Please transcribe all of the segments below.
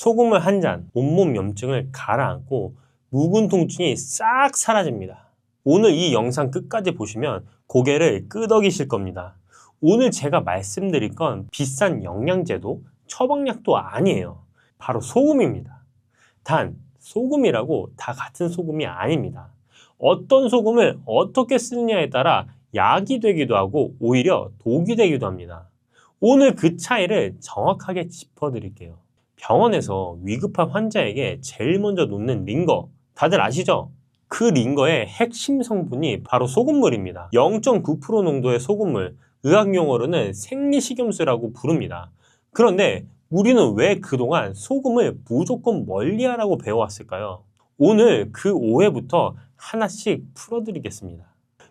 소금물 한 잔, 온몸 염증을 가라앉고 묵은 통증이 싹 사라집니다. 오늘 이 영상 끝까지 보시면 고개를 끄덕이실 겁니다. 오늘 제가 말씀드릴 건 비싼 영양제도 처방약도 아니에요. 바로 소금입니다. 단 소금이라고 다 같은 소금이 아닙니다. 어떤 소금을 어떻게 쓰느냐에 따라 약이 되기도 하고 오히려 독이 되기도 합니다. 오늘 그 차이를 정확하게 짚어드릴게요. 병원에서 위급한 환자에게 제일 먼저 놓는 링거 다들 아시죠? 그 링거의 핵심 성분이 바로 소금물입니다. 0.9% 농도의 소금물, 의학용어로는 생리식염수라고 부릅니다. 그런데 우리는 왜 그동안 소금을 무조건 멀리하라고 배워왔을까요? 오늘 그 오해부터 하나씩 풀어드리겠습니다.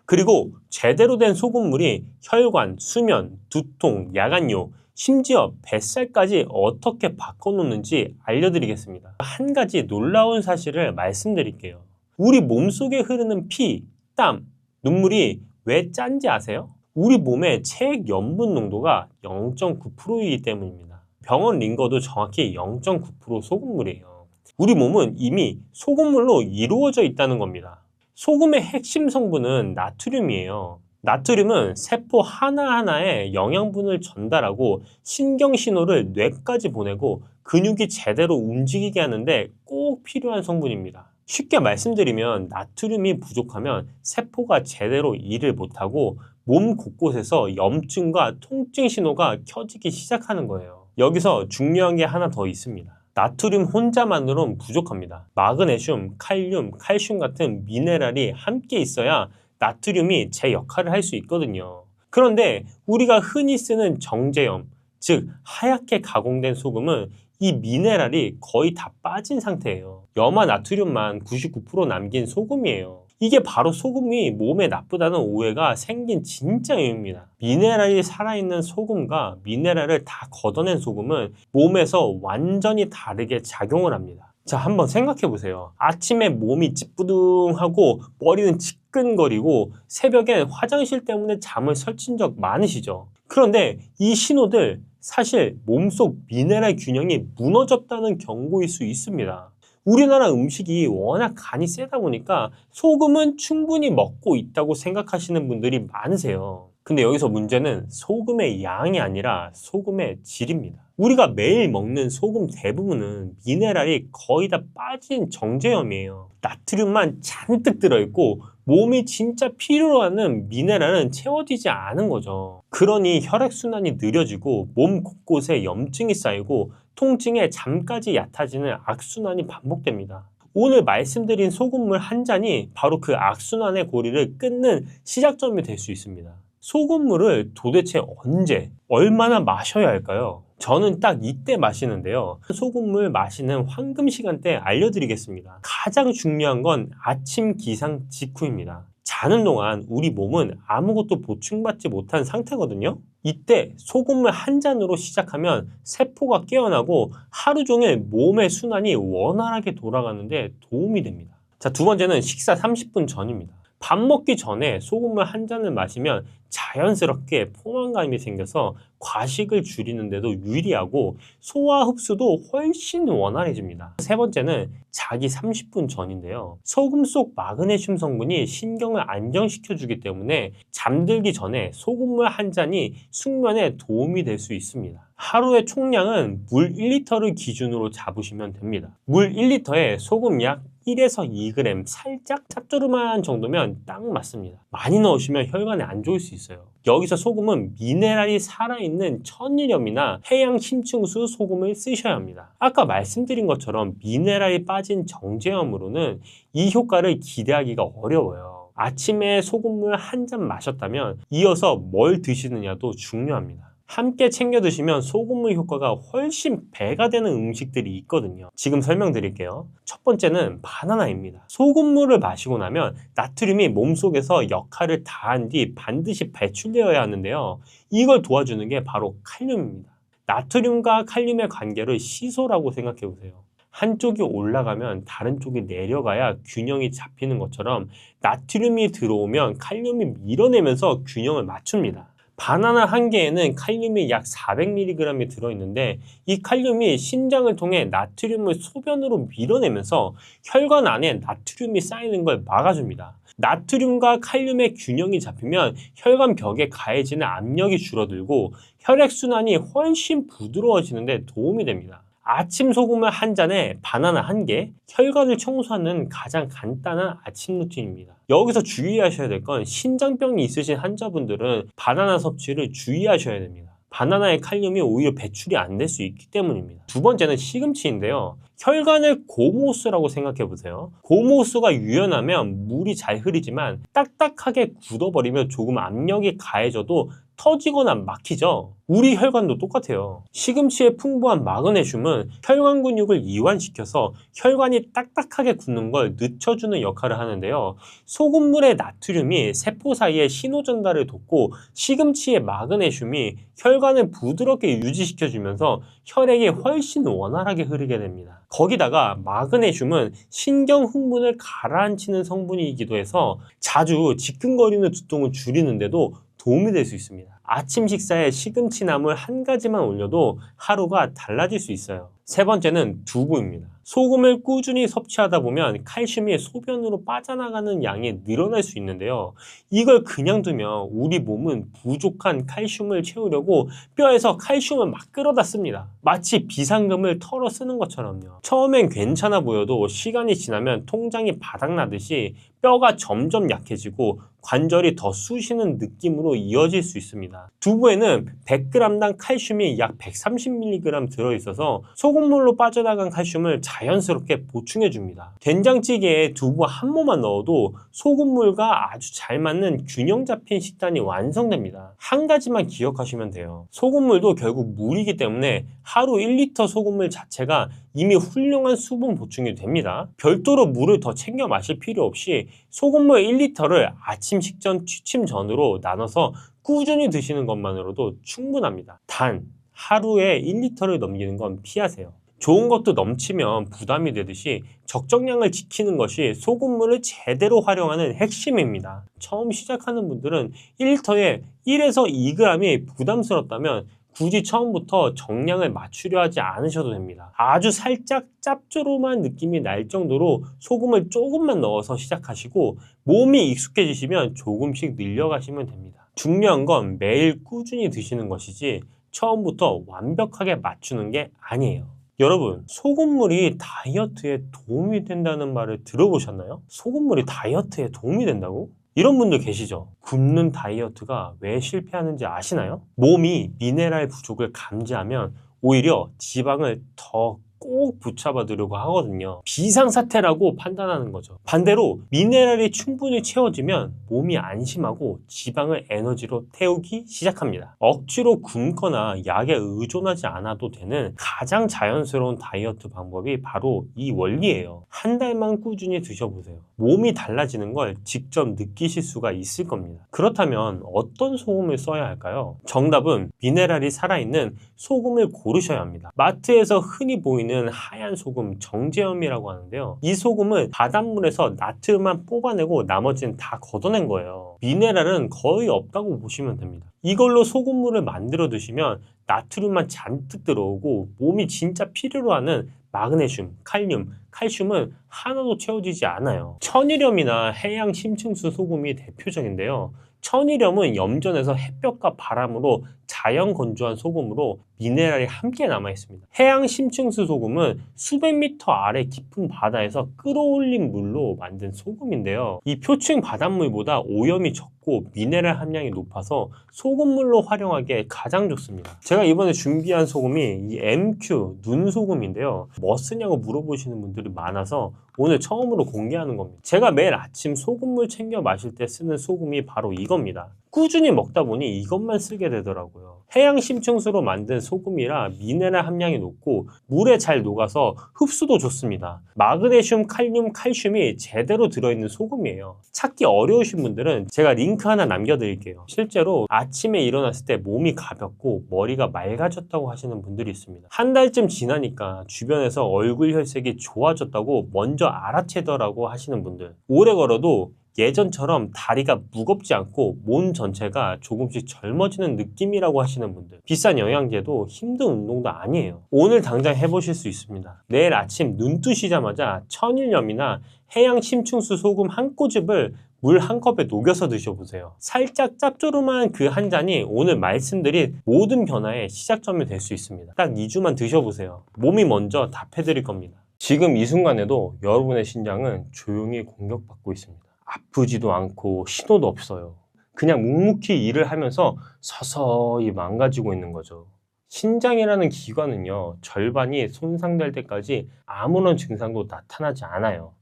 그리고 제대로 된 소금물이 혈관, 수면, 두통, 야간요, 심지어 뱃살까지 어떻게 바꿔놓는지 알려드리겠습니다. 한 가지 놀라운 사실을 말씀드릴게요. 우리 몸속에 흐르는 피, 땀, 눈물이 왜 짠지 아세요? 우리 몸의 체액 염분 농도가 0.9%이기 때문입니다. 병원 링거도 정확히 0.9% 소금물이에요. 우리 몸은 이미 소금물로 이루어져 있다는 겁니다. 소금의 핵심 성분은 나트륨이에요. 나트륨은 세포 하나하나에 영양분을 전달하고 신경신호를 뇌까지 보내고 근육이 제대로 움직이게 하는데 꼭 필요한 성분입니다. 쉽게 말씀드리면 나트륨이 부족하면 세포가 제대로 일을 못하고 몸 곳곳에서 염증과 통증 신호가 켜지기 시작하는 거예요. 여기서 중요한 게 하나 더 있습니다. 나트륨 혼자만으로는 부족합니다. 마그네슘, 칼륨, 칼슘 같은 미네랄이 함께 있어야 나트륨이 제 역할을 할 수 있거든요. 그런데 우리가 흔히 쓰는 정제염, 즉 하얗게 가공된 소금은 이 미네랄이 거의 다 빠진 상태예요. 염화 나트륨만 99% 남긴 소금이에요. 이게 바로 소금이 몸에 나쁘다는 오해가 생긴 진짜 이유입니다. 미네랄이 살아있는 소금과 미네랄을 다 걷어낸 소금은 몸에서 완전히 다르게 작용을 합니다. 자, 한번 생각해 보세요. 아침에 몸이 찌뿌둥하고 머리는 지끈거리고 새벽엔 화장실 때문에 잠을 설친 적 많으시죠? 그런데 이 신호들 사실 몸속 미네랄 균형이 무너졌다는 경고일 수 있습니다. 우리나라 음식이 워낙 간이 세다 보니까 소금은 충분히 먹고 있다고 생각하시는 분들이 많으세요. 근데 여기서 문제는 소금의 양이 아니라 소금의 질입니다. 우리가 매일 먹는 소금 대부분은 미네랄이 거의 다 빠진 정제염이에요. 나트륨만 잔뜩 들어있고 몸이 진짜 필요로 하는 미네랄은 채워지지 않은 거죠. 그러니 혈액순환이 느려지고 몸 곳곳에 염증이 쌓이고 통증에 잠까지 얕아지는 악순환이 반복됩니다. 오늘 말씀드린 소금물 한 잔이 바로 그 악순환의 고리를 끊는 시작점이 될 수 있습니다. 소금물을 도대체 언제, 얼마나 마셔야 할까요? 저는 딱 이때 마시는데요. 소금물 마시는 황금 시간대 알려드리겠습니다. 가장 중요한 건 아침 기상 직후입니다. 자는 동안 우리 몸은 아무것도 보충받지 못한 상태거든요. 이때 소금물 한 잔으로 시작하면 세포가 깨어나고 하루 종일 몸의 순환이 원활하게 돌아가는데 도움이 됩니다. 자, 두 번째는 식사 30분 전입니다. 밥 먹기 전에 소금물 한 잔을 마시면 자연스럽게 포만감이 생겨서 과식을 줄이는 데도 유리하고 소화 흡수도 훨씬 원활해집니다. 세 번째는 자기 30분 전인데요. 소금 속 마그네슘 성분이 신경을 안정시켜주기 때문에 잠들기 전에 소금물 한 잔이 숙면에 도움이 될 수 있습니다. 하루의 총량은 물 1리터를 기준으로 잡으시면 됩니다. 물 1리터에 소금 약 1에서 2g 살짝 짭조름한 정도면 딱 맞습니다. 많이 넣으시면 혈관에 안 좋을 수 있어요. 여기서 소금은 미네랄이 살아있는 천일염이나 해양 심층수 소금을 쓰셔야 합니다. 아까 말씀드린 것처럼 미네랄이 빠진 정제염으로는 이 효과를 기대하기가 어려워요. 아침에 소금물 한 잔 마셨다면 이어서 뭘 드시느냐도 중요합니다. 함께 챙겨 드시면 소금물 효과가 훨씬 배가 되는 음식들이 있거든요. 지금 설명드릴게요. 첫 번째는 바나나입니다. 소금물을 마시고 나면 나트륨이 몸속에서 역할을 다한 뒤 반드시 배출되어야 하는데요. 이걸 도와주는 게 바로 칼륨입니다. 나트륨과 칼륨의 관계를 시소라고 생각해 보세요. 한쪽이 올라가면 다른 쪽이 내려가야 균형이 잡히는 것처럼 나트륨이 들어오면 칼륨이 밀어내면서 균형을 맞춥니다. 바나나 한 개에는 칼륨이 약 400mg이 들어있는데 이 칼륨이 신장을 통해 나트륨을 소변으로 밀어내면서 혈관 안에 나트륨이 쌓이는 걸 막아줍니다. 나트륨과 칼륨의 균형이 잡히면 혈관 벽에 가해지는 압력이 줄어들고 혈액순환이 훨씬 부드러워지는 데 도움이 됩니다. 아침 소금을 한 잔에 바나나 한 개, 혈관을 청소하는 가장 간단한 아침 루틴입니다. 여기서 주의하셔야 될 건 신장병이 있으신 환자분들은 바나나 섭취를 주의하셔야 됩니다. 바나나의 칼륨이 오히려 배출이 안 될 수 있기 때문입니다. 두 번째는 시금치인데요. 혈관을 고무호스라고 생각해 보세요. 고무호스가 유연하면 물이 잘 흐르지만 딱딱하게 굳어버리면 조금 압력이 가해져도 터지거나 막히죠. 우리 혈관도 똑같아요. 시금치의 풍부한 마그네슘은 혈관 근육을 이완시켜서 혈관이 딱딱하게 굳는 걸 늦춰주는 역할을 하는데요. 소금물의 나트륨이 세포 사이에 신호 전달을 돕고 시금치의 마그네슘이 혈관을 부드럽게 유지시켜주면서 혈액이 훨씬 원활하게 흐르게 됩니다. 거기다가 마그네슘은 신경 흥분을 가라앉히는 성분이기도 해서 자주 지끈거리는 두통을 줄이는데도 도움이 될 수 있습니다. 아침 식사에 시금치 나물 한 가지만 올려도 하루가 달라질 수 있어요. 세 번째는 두부입니다. 소금을 꾸준히 섭취하다 보면 칼슘이 소변으로 빠져나가는 양이 늘어날 수 있는데요. 이걸 그냥 두면 우리 몸은 부족한 칼슘을 채우려고 뼈에서 칼슘을 막 끌어다 씁니다. 마치 비상금을 털어 쓰는 것처럼요. 처음엔 괜찮아 보여도 시간이 지나면 통장이 바닥나듯이 뼈가 점점 약해지고 관절이 더 쑤시는 느낌으로 이어질 수 있습니다. 두부에는 100g당 칼슘이 약 130mg 들어있어서 소금물로 빠져나간 칼슘을 자연스럽게 보충해줍니다. 된장찌개에 두부 한 모만 넣어도 소금물과 아주 잘 맞는 균형 잡힌 식단이 완성됩니다. 한 가지만 기억하시면 돼요. 소금물도 결국 물이기 때문에 하루 1리터 소금물 자체가 이미 훌륭한 수분 보충이 됩니다. 별도로 물을 더 챙겨 마실 필요 없이 소금물 1리터를 아침 식전, 취침 전으로 나눠서 꾸준히 드시는 것만으로도 충분합니다. 단, 하루에 1리터를 넘기는 건 피하세요. 좋은 것도 넘치면 부담이 되듯이 적정량을 지키는 것이 소금물을 제대로 활용하는 핵심입니다. 처음 시작하는 분들은 1리터에 1에서 2g이 부담스럽다면 굳이 처음부터 정량을 맞추려 하지 않으셔도 됩니다. 아주 살짝 짭조름한 느낌이 날 정도로 소금을 조금만 넣어서 시작하시고 몸이 익숙해지시면 조금씩 늘려가시면 됩니다. 중요한 건 매일 꾸준히 드시는 것이지 처음부터 완벽하게 맞추는 게 아니에요. 여러분, 소금물이 다이어트에 도움이 된다는 말을 들어보셨나요? 소금물이 다이어트에 도움이 된다고? 이런 분들 계시죠? 굶는 다이어트가 왜 실패하는지 아시나요? 몸이 미네랄 부족을 감지하면 오히려 지방을 더 꼭 붙잡아 두려고 하거든요. 비상사태라고 판단하는 거죠. 반대로 미네랄이 충분히 채워지면 몸이 안심하고 지방을 에너지로 태우기 시작합니다. 억지로 굶거나 약에 의존하지 않아도 되는 가장 자연스러운 다이어트 방법이 바로 이 원리예요. 한 달만 꾸준히 드셔보세요. 몸이 달라지는 걸 직접 느끼실 수가 있을 겁니다. 그렇다면 어떤 소금을 써야 할까요? 정답은 미네랄이 살아있는 소금을 고르셔야 합니다. 마트에서 흔히 보이는 하얀 소금 정제염이라고 하는데요. 이 소금은 바닷물에서 나트륨만 뽑아내고 나머지는 다 걷어낸 거예요. 미네랄은 거의 없다고 보시면 됩니다. 이걸로 소금물을 만들어 드시면 나트륨만 잔뜩 들어오고 몸이 진짜 필요로 하는 마그네슘, 칼륨, 칼슘은 하나도 채워지지 않아요. 천일염이나 해양 심층수 소금이 대표적인데요. 천일염은 염전에서 햇볕과 바람으로 자연 건조한 소금으로 미네랄이 함께 남아 있습니다. 해양 심층수 소금은 수백 미터 아래 깊은 바다에서 끌어올린 물로 만든 소금인데요. 이 표층 바닷물보다 오염이 적고 미네랄 함량이 높아서 소금물로 활용하기에 가장 좋습니다. 제가 이번에 준비한 소금이 이 MQ 눈소금인데요. 뭐 쓰냐고 물어보시는 분들이 많아서 오늘 처음으로 공개하는 겁니다. 제가 매일 아침 소금물 챙겨 마실 때 쓰는 소금이 바로 이겁니다. 꾸준히 먹다 보니 이것만 쓰게 되더라고요. 해양 심층수로 만든 소금이라 미네랄 함량이 높고 물에 잘 녹아서 흡수도 좋습니다. 마그네슘, 칼륨, 칼슘이 제대로 들어있는 소금이에요. 찾기 어려우신 분들은 제가 링크 하나 남겨드릴게요. 실제로 아침에 일어났을 때 몸이 가볍고 머리가 맑아졌다고 하시는 분들이 있습니다. 한 달쯤 지나니까 주변에서 얼굴 혈색이 좋아졌다고 먼저 알아채더라고 하시는 분들, 오래 걸어도 예전처럼 다리가 무겁지 않고 몸 전체가 조금씩 젊어지는 느낌이라고 하시는 분들, 비싼 영양제도 힘든 운동도 아니에요. 오늘 당장 해보실 수 있습니다. 내일 아침 눈 뜨시자마자 천일염이나 해양 심층수 소금 한 꼬집을 물 한 컵에 녹여서 드셔보세요. 살짝 짭조름한 그 한 잔이 오늘 말씀드린 모든 변화의 시작점이 될 수 있습니다. 딱 2주만 드셔보세요. 몸이 먼저 답해드릴 겁니다. 지금 이 순간에도 여러분의 신장은 조용히 공격받고 있습니다. 아프지도 않고 신호도 없어요. 그냥 묵묵히 일을 하면서 서서히 망가지고 있는 거죠. 신장이라는 기관은요, 절반이 손상될 때까지 아무런 증상도 나타나지 않아요.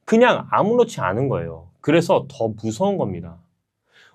그냥 아무렇지 않은 거예요. 그래서 더 무서운 겁니다.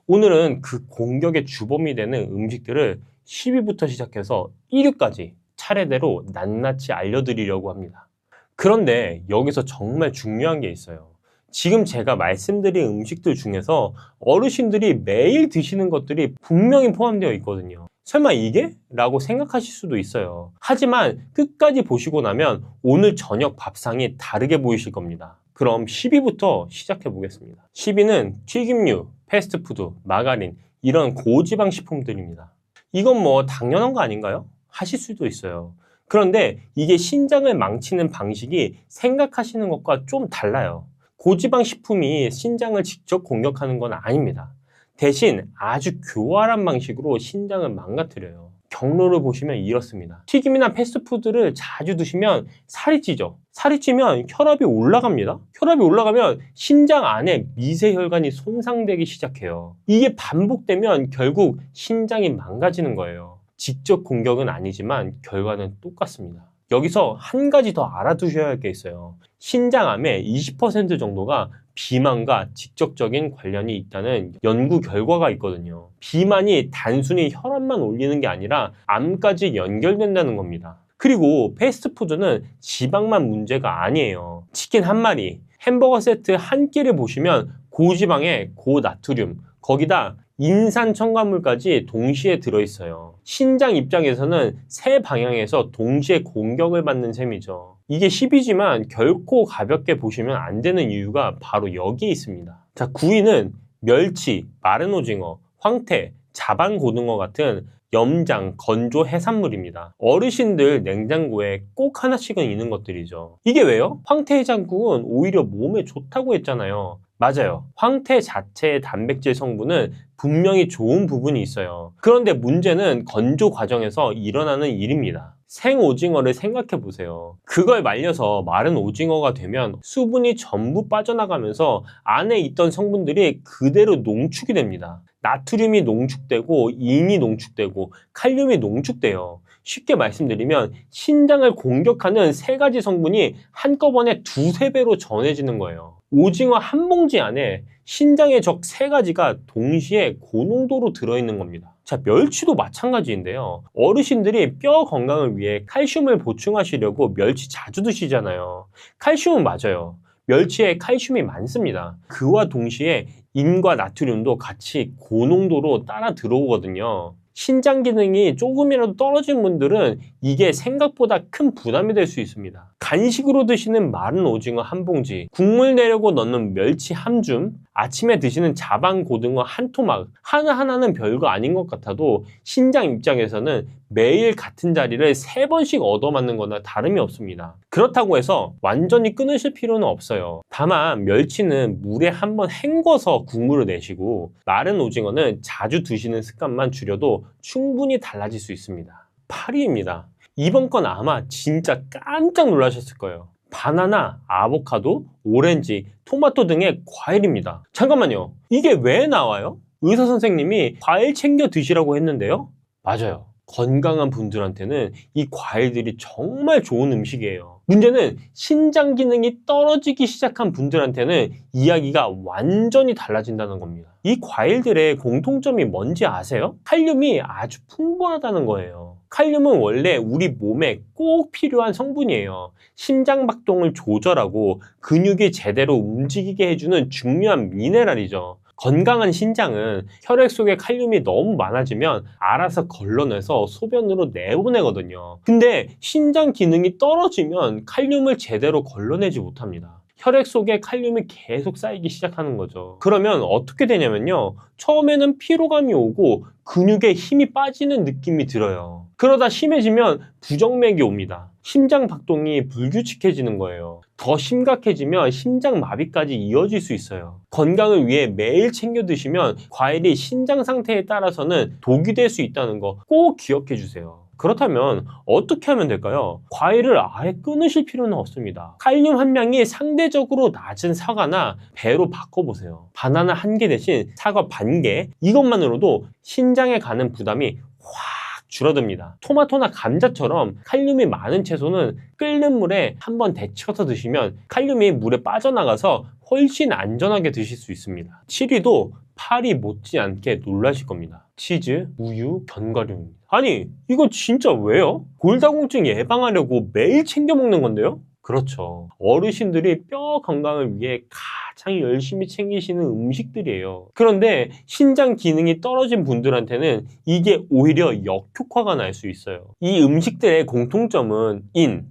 오늘은 그 공격의 주범이 되는 음식들을 10위부터 시작해서 1위까지 차례대로 낱낱이 알려드리려고 합니다. 그런데 여기서 정말 중요한 게 있어요. 지금 제가 말씀드린 음식들 중에서 어르신들이 매일 드시는 것들이 분명히 포함되어 있거든요. 설마 이게? 라고 생각하실 수도 있어요. 하지만 끝까지 보시고 나면 오늘 저녁 밥상이 다르게 보이실 겁니다. 그럼 10위부터 시작해 보겠습니다. 10위는 튀김류, 패스트푸드, 마가린 이런 고지방 식품들입니다. 이건 뭐 당연한 거 아닌가요? 하실 수도 있어요. 그런데 이게 신장을 망치는 방식이 생각하시는 것과 좀 달라요. 고지방 식품이 신장을 직접 공격하는 건 아닙니다. 대신 아주 교활한 방식으로 신장을 망가뜨려요. 경로를 보시면 이렇습니다. 튀김이나 패스트푸드를 자주 드시면 살이 찌죠. 살이 찌면 혈압이 올라갑니다. 혈압이 올라가면 신장 안에 미세혈관이 손상되기 시작해요. 이게 반복되면 결국 신장이 망가지는 거예요. 직접 공격은 아니지만 결과는 똑같습니다. 여기서 한 가지 더 알아두셔야 할 게 있어요. 신장암의 20% 정도가 비만과 직접적인 관련이 있다는 연구 결과가 있거든요. 비만이 단순히 혈압만 올리는 게 아니라 암까지 연결된다는 겁니다. 그리고 패스트푸드는 지방만 문제가 아니에요. 치킨 한 마리, 햄버거 세트 한 끼를 보시면 고지방에 고나트륨, 거기다 인산 첨가물까지 동시에 들어있어요. 신장 입장에서는 세 방향에서 동시에 공격을 받는 셈이죠. 이게 10위지만 결코 가볍게 보시면 안 되는 이유가 바로 여기에 있습니다. 자, 9위는 멸치, 마른 오징어, 황태, 자반고등어 같은 염장, 건조 해산물입니다. 어르신들 냉장고에 꼭 하나씩은 있는 것들이죠. 이게 왜요? 황태 해장국은 오히려 몸에 좋다고 했잖아요. 맞아요. 황태 자체의 단백질 성분은 분명히 좋은 부분이 있어요. 그런데 문제는 건조 과정에서 일어나는 일입니다. 생오징어를 생각해 보세요. 그걸 말려서 마른 오징어가 되면 수분이 전부 빠져나가면서 안에 있던 성분들이 그대로 농축이 됩니다. 나트륨이 농축되고 인이 농축되고 칼륨이 농축돼요. 쉽게 말씀드리면 신장을 공격하는 세 가지 성분이 한꺼번에 두세 배로 전해지는 거예요. 오징어 한 봉지 안에 신장의 적 세 가지가 동시에 고농도로 들어있는 겁니다. 자, 멸치도 마찬가지인데요. 어르신들이 뼈 건강을 위해 칼슘을 보충하시려고 멸치 자주 드시잖아요. 칼슘은 맞아요. 멸치에 칼슘이 많습니다. 그와 동시에 인과 나트륨도 같이 고농도로 따라 들어오거든요. 신장 기능이 조금이라도 떨어진 분들은 이게 생각보다 큰 부담이 될 수 있습니다. 간식으로 드시는 마른 오징어 한 봉지, 국물 내려고 넣는 멸치 한 줌, 아침에 드시는 자반 고등어 한 토막, 하나하나는 별거 아닌 것 같아도 신장 입장에서는 매일 같은 자리를 3번씩 얻어맞는 거나 다름이 없습니다. 그렇다고 해서 완전히 끊으실 필요는 없어요. 다만 멸치는 물에 한번 헹궈서 국물을 내시고 마른 오징어는 자주 드시는 습관만 줄여도 충분히 달라질 수 있습니다. 8위입니다. 이번 건 아마 진짜 깜짝 놀라셨을 거예요. 바나나, 아보카도, 오렌지, 토마토 등의 과일입니다. 잠깐만요. 이게 왜 나와요? 의사 선생님이 과일 챙겨 드시라고 했는데요? 맞아요. 건강한 분들한테는 이 과일들이 정말 좋은 음식이에요. 문제는 신장 기능이 떨어지기 시작한 분들한테는 이야기가 완전히 달라진다는 겁니다. 이 과일들의 공통점이 뭔지 아세요? 칼륨이 아주 풍부하다는 거예요. 칼륨은 원래 우리 몸에 꼭 필요한 성분이에요. 심장 박동을 조절하고 근육이 제대로 움직이게 해주는 중요한 미네랄이죠. 건강한 신장은 혈액 속에 칼륨이 너무 많아지면 알아서 걸러내서 소변으로 내보내거든요. 근데 신장 기능이 떨어지면 칼륨을 제대로 걸러내지 못합니다. 혈액 속에 칼륨이 계속 쌓이기 시작하는 거죠. 그러면 어떻게 되냐면요. 처음에는 피로감이 오고 근육에 힘이 빠지는 느낌이 들어요. 그러다 심해지면 부정맥이 옵니다. 심장 박동이 불규칙해지는 거예요. 더 심각해지면 심장 마비까지 이어질 수 있어요. 건강을 위해 매일 챙겨 드시면 과일이 신장 상태에 따라서는 독이 될 수 있다는 거 꼭 기억해 주세요. 그렇다면 어떻게 하면 될까요? 과일을 아예 끊으실 필요는 없습니다. 칼륨 함량이 상대적으로 낮은 사과나 배로 바꿔보세요. 바나나 1개 대신 사과 반 개, 이것만으로도 신장에 가는 부담이 확 줄어듭니다. 토마토나 감자처럼 칼륨이 많은 채소는 끓는 물에 한번 데쳐서 드시면 칼륨이 물에 빠져나가서 훨씬 안전하게 드실 수 있습니다. 치리도 파리 못지않게 놀라실 겁니다. 치즈, 우유, 견과류입니다. 아니, 이거 진짜 왜요? 골다공증 예방하려고 매일 챙겨 먹는 건데요? 그렇죠. 어르신들이 뼈 건강을 위해 가장 열심히 챙기시는 음식들이에요. 그런데 신장 기능이 떨어진 분들한테는 이게 오히려 역효과가 날 수 있어요. 이 음식들의 공통점은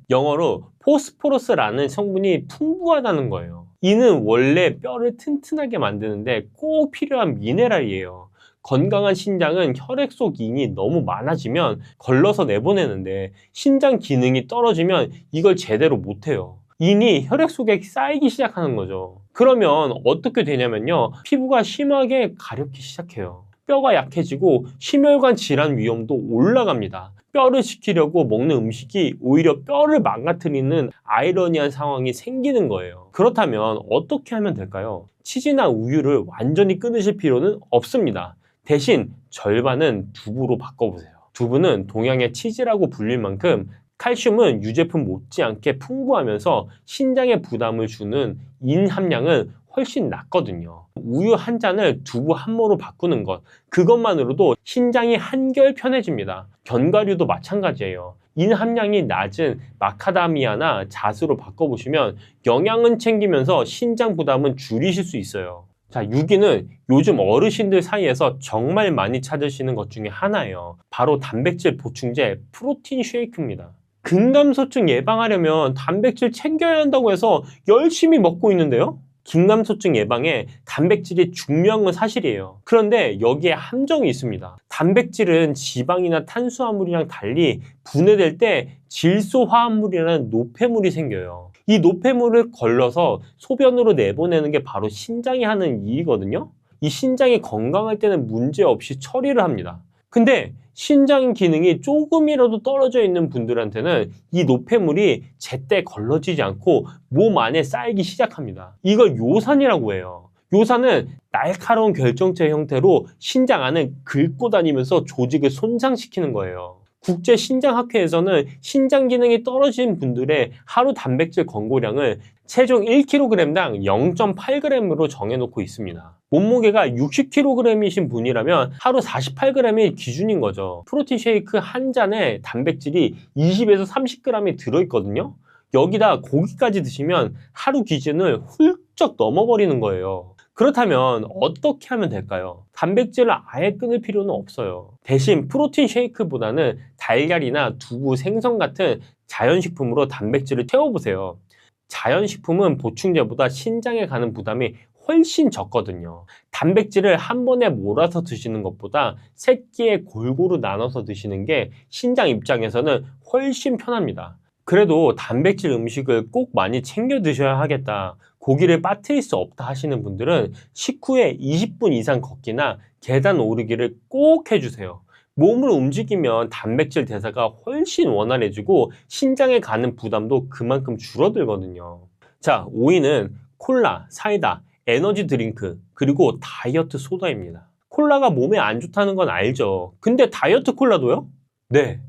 영어로 포스포러스라는 성분이 풍부하다는 거예요. 이는 원래 뼈를 튼튼하게 만드는데 꼭 필요한 미네랄이에요. 건강한 신장은 혈액 속 인이 너무 많아지면 걸러서 내보내는데 신장 기능이 떨어지면 이걸 제대로 못해요. 인이 혈액 속에 쌓이기 시작하는 거죠. 그러면 어떻게 되냐면요. 피부가 심하게 가렵기 시작해요. 뼈가 약해지고 심혈관 질환 위험도 올라갑니다. 뼈를 지키려고 먹는 음식이 오히려 뼈를 망가뜨리는 아이러니한 상황이 생기는 거예요. 그렇다면 어떻게 하면 될까요? 치즈나 우유를 완전히 끊으실 필요는 없습니다. 대신 절반은 두부로 바꿔보세요. 두부는 동양의 치즈라고 불릴 만큼 칼슘은 유제품 못지않게 풍부하면서 신장에 부담을 주는 인 함량은 훨씬 낮거든요. 우유 한 잔을 두부 한 모로 바꾸는 것, 그것만으로도 신장이 한결 편해집니다. 견과류도 마찬가지예요. 인 함량이 낮은 마카다미아나 잣으로 바꿔보시면 영양은 챙기면서 신장 부담은 줄이실 수 있어요. 자, 유기는 요즘 어르신들 사이에서 정말 많이 찾으시는 것 중에 하나예요. 바로 단백질 보충제 프로틴 쉐이크입니다. 근감소증 예방하려면 단백질 챙겨야 한다고 해서 열심히 먹고 있는데요. 긴감소증 예방에 단백질이 중요한 건 사실이에요. 그런데 여기에 함정이 있습니다. 단백질은 지방이나 탄수화물이랑 달리 분해될 때 질소화합물이라는 노폐물이 생겨요. 이 노폐물을 걸러서 소변으로 내보내는 게 바로 신장이 하는 일이거든요. 이 신장이 건강할 때는 문제없이 처리를 합니다. 근데 신장 기능이 조금이라도 떨어져 있는 분들한테는 이 노폐물이 제때 걸러지지 않고 몸 안에 쌓이기 시작합니다. 이걸 요산이라고 해요. 요산은 날카로운 결정체 형태로 신장 안을 긁고 다니면서 조직을 손상시키는 거예요. 국제신장학회에서는 신장 기능이 떨어진 분들의 하루 단백질 권고량을 체중 1kg당 0.8g으로 정해놓고 있습니다. 몸무게가 60kg이신 분이라면 하루 48g이 기준인 거죠. 프로틴 쉐이크 한 잔에 단백질이 20에서 30g이 들어있거든요. 여기다 고기까지 드시면 하루 기준을 훌쩍 넘어버리는 거예요. 그렇다면 어떻게 하면 될까요? 단백질을 아예 끊을 필요는 없어요. 대신 프로틴 쉐이크보다는 달걀이나 두부, 생선 같은 자연식품으로 단백질을 채워보세요. 자연식품은 보충제보다 신장에 가는 부담이 훨씬 적거든요. 단백질을 한 번에 몰아서 드시는 것보다 세끼에 골고루 나눠서 드시는 게 신장 입장에서는 훨씬 편합니다. 그래도 단백질 음식을 꼭 많이 챙겨 드셔야 하겠다, 고기를 빠뜨릴 수 없다 하시는 분들은 식후에 20분 이상 걷기나 계단 오르기를 꼭 해주세요. 몸을 움직이면 단백질 대사가 훨씬 원활해지고 신장에 가는 부담도 그만큼 줄어들거든요. 자, 5위는 콜라, 사이다, 에너지 드링크, 그리고 다이어트 소다입니다. 콜라가 몸에 안 좋다는 건 알죠. 근데 다이어트 콜라도요? 네.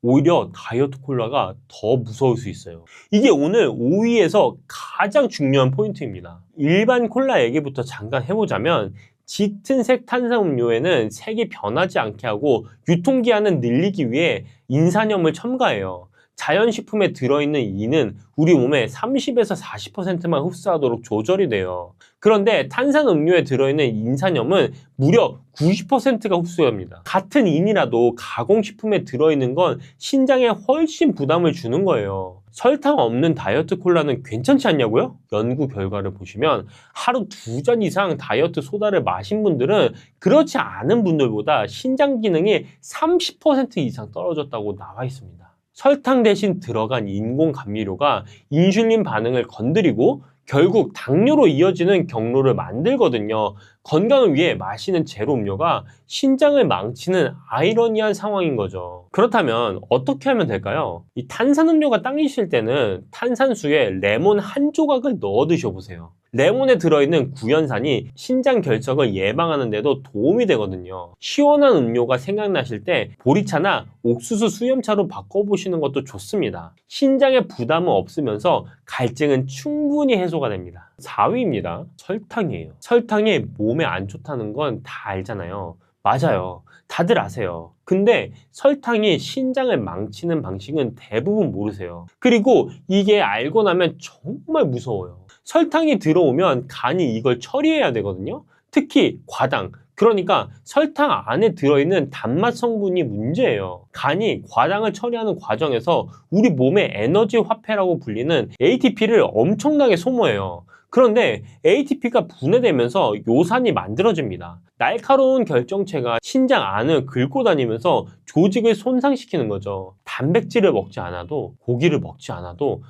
오히려 다이어트 콜라가 더 무서울 수 있어요. 이게 오늘 5위에서 가장 중요한 포인트입니다. 일반 콜라 얘기부터 잠깐 해보자면 짙은 색 탄산음료에는 색이 변하지 않게 하고 유통기한을 늘리기 위해 인산염을 첨가해요. 자연식품에 들어있는 이는 우리 몸에 30에서 40%만 흡수하도록 조절이 돼요. 그런데 탄산음료에 들어있는 인산염은 무려 90%가 흡수합니다. 같은 인이라도 가공식품에 들어있는 건 신장에 훨씬 부담을 주는 거예요. 설탕 없는 다이어트 콜라는 괜찮지 않냐고요? 연구 결과를 보시면 하루 2잔 이상 다이어트 소다를 마신 분들은 그렇지 않은 분들보다 신장 기능이 30% 이상 떨어졌다고 나와 있습니다. 설탕 대신 들어간 인공 감미료가 인슐린 반응을 건드리고 결국 당뇨로 이어지는 경로를 만들거든요. 건강을 위해 마시는 제로 음료가 신장을 망치는 아이러니한 상황인 거죠. 그렇다면 어떻게 하면 될까요? 이 탄산음료가 당기실 때는 탄산수에 레몬 한 조각을 넣어 드셔보세요. 레몬에 들어있는 구연산이 신장 결석을 예방하는 데도 도움이 되거든요. 시원한 음료가 생각나실 때 보리차나 옥수수 수염차로 바꿔보시는 것도 좋습니다. 신장에 부담은 없으면서 갈증은 충분히 해소가 됩니다. 4위입니다. 설탕이에요. 설탕이 몸에 안 좋다는 건 다 알잖아요. 맞아요. 다들 아세요. 근데 설탕이 신장을 망치는 방식은 대부분 모르세요. 그리고 이게 알고 나면 정말 무서워요. 설탕이 들어오면 간이 이걸 처리해야 되거든요. 특히 과당, 그러니까 설탕 안에 들어있는 단맛 성분이 문제예요. 간이 과당을 처리하는 과정에서 우리 몸의 에너지 화폐라고 불리는 ATP를 엄청나게 소모해요. 그런데 ATP가 분해되면서 요산이 만들어집니다. 날카로운 결정체가 신장 안을 긁고 다니면서 조직을 손상시키는 거죠. 단백질을 먹지 않아도, 고기를 먹지 않아도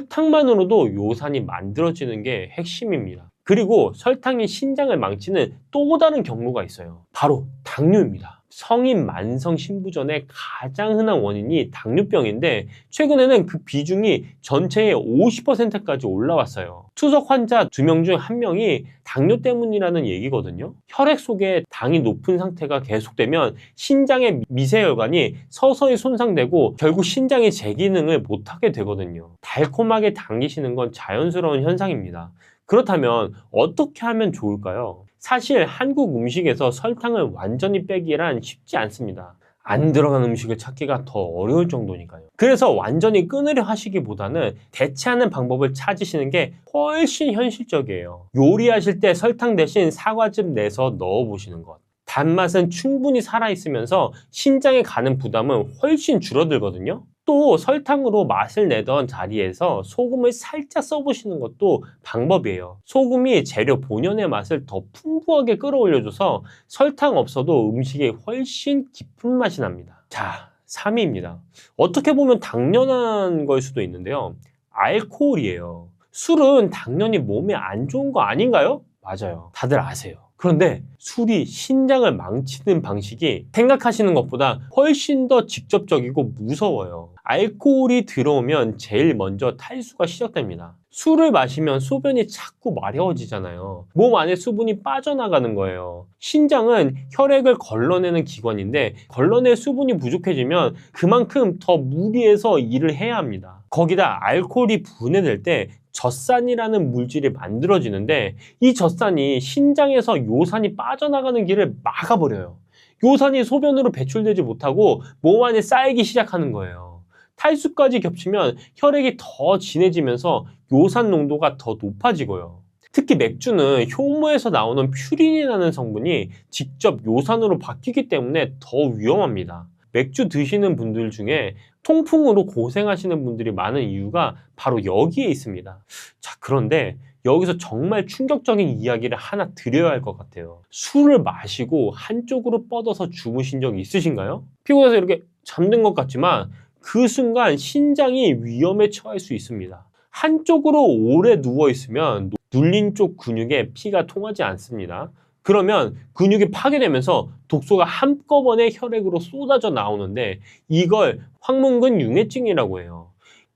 설탕만으로도 요산이 만들어지는 게 핵심입니다. 그리고 설탕이 신장을 망치는 또 다른 경로가 있어요. 바로 당뇨입니다. 성인 만성 신부전의 가장 흔한 원인이 당뇨병인데 최근에는 그 비중이 전체의 50%까지 올라왔어요. 투석 환자 2명 중 1명이 당뇨 때문이라는 얘기거든요. 혈액 속에 당이 높은 상태가 계속되면 신장의 미세혈관이 서서히 손상되고 결국 신장이 제 기능을 못하게 되거든요. 달콤하게 당기시는 건 자연스러운 현상입니다. 그렇다면 어떻게 하면 좋을까요? 사실 한국 음식에서 설탕을 완전히 빼기란 쉽지 않습니다. 안 들어간 음식을 찾기가 더 어려울 정도니까요. 그래서 완전히 끊으려 하시기보다는 대체하는 방법을 찾으시는 게 훨씬 현실적이에요. 요리하실 때 설탕 대신 사과즙 내서 넣어보시는 것. 단맛은 충분히 살아있으면서 신장에 가는 부담은 훨씬 줄어들거든요. 또 설탕으로 맛을 내던 자리에서 소금을 살짝 써보시는 것도 방법이에요. 소금이 재료 본연의 맛을 더 풍부하게 끌어올려줘서 설탕 없어도 음식에 훨씬 깊은 맛이 납니다. 자, 3위입니다. 어떻게 보면 당연한 걸 수도 있는데요. 알코올이에요. 술은 당연히 몸에 안 좋은 거 아닌가요? 맞아요. 다들 아세요. 그런데 술이 신장을 망치는 방식이 생각하시는 것보다 훨씬 더 직접적이고 무서워요. 알코올이 들어오면 제일 먼저 탈수가 시작됩니다. 술을 마시면 소변이 자꾸 마려워지잖아요. 몸 안에 수분이 빠져나가는 거예요. 신장은 혈액을 걸러내는 기관인데 걸러낼 수분이 부족해지면 그만큼 더 무리해서 일을 해야 합니다. 거기다 알코올이 분해될 때 젖산이라는 물질이 만들어지는데 이 젖산이 신장에서 요산이 빠져나가는 길을 막아버려요. 요산이 소변으로 배출되지 못하고 몸 안에 쌓이기 시작하는 거예요. 탈수까지 겹치면 혈액이 더 진해지면서 요산 농도가 더 높아지고요. 특히 맥주는 효모에서 나오는 퓨린이라는 성분이 직접 요산으로 바뀌기 때문에 더 위험합니다. 맥주 드시는 분들 중에 통풍으로 고생하시는 분들이 많은 이유가 바로 여기에 있습니다. 자, 그런데 여기서 정말 충격적인 이야기를 하나 드려야 할 것 같아요. 술을 마시고 한쪽으로 뻗어서 주무신 적 있으신가요? 피곤해서 이렇게 잠든 것 같지만 그 순간 신장이 위험에 처할 수 있습니다. 한쪽으로 오래 누워있으면 눌린 쪽 근육에 피가 통하지 않습니다. 그러면 근육이 파괴되면서 독소가 한꺼번에 혈액으로 쏟아져 나오는데 이걸 황문근 융해증이라고 해요.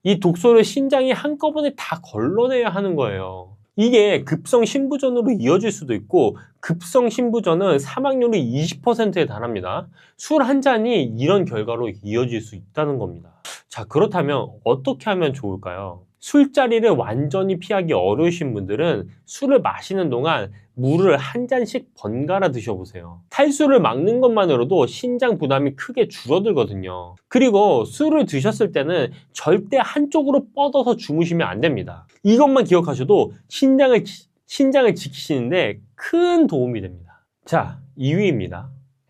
이 독소를 신장이 한꺼번에 다 걸러내야 하는 거예요. 이게 급성 신부전으로 이어질 수도 있고 급성 신부전은 사망률이 20%에 달합니다. 술 한 잔이 이런 결과로 이어질 수 있다는 겁니다. 자, 그렇다면 어떻게 하면 좋을까요? 술자리를 완전히 피하기 어려우신 분들은 술을 마시는 동안 물을 한 잔씩 번갈아 드셔보세요. 탈수를 막는 것만으로도 신장 부담이 크게 줄어들거든요. 그리고 술을 드셨을 때는 절대 한쪽으로 뻗어서 주무시면 안 됩니다. 이것만 기억하셔도 신장을 지키시는데 큰 도움이 됩니다. 자, 2위입니다.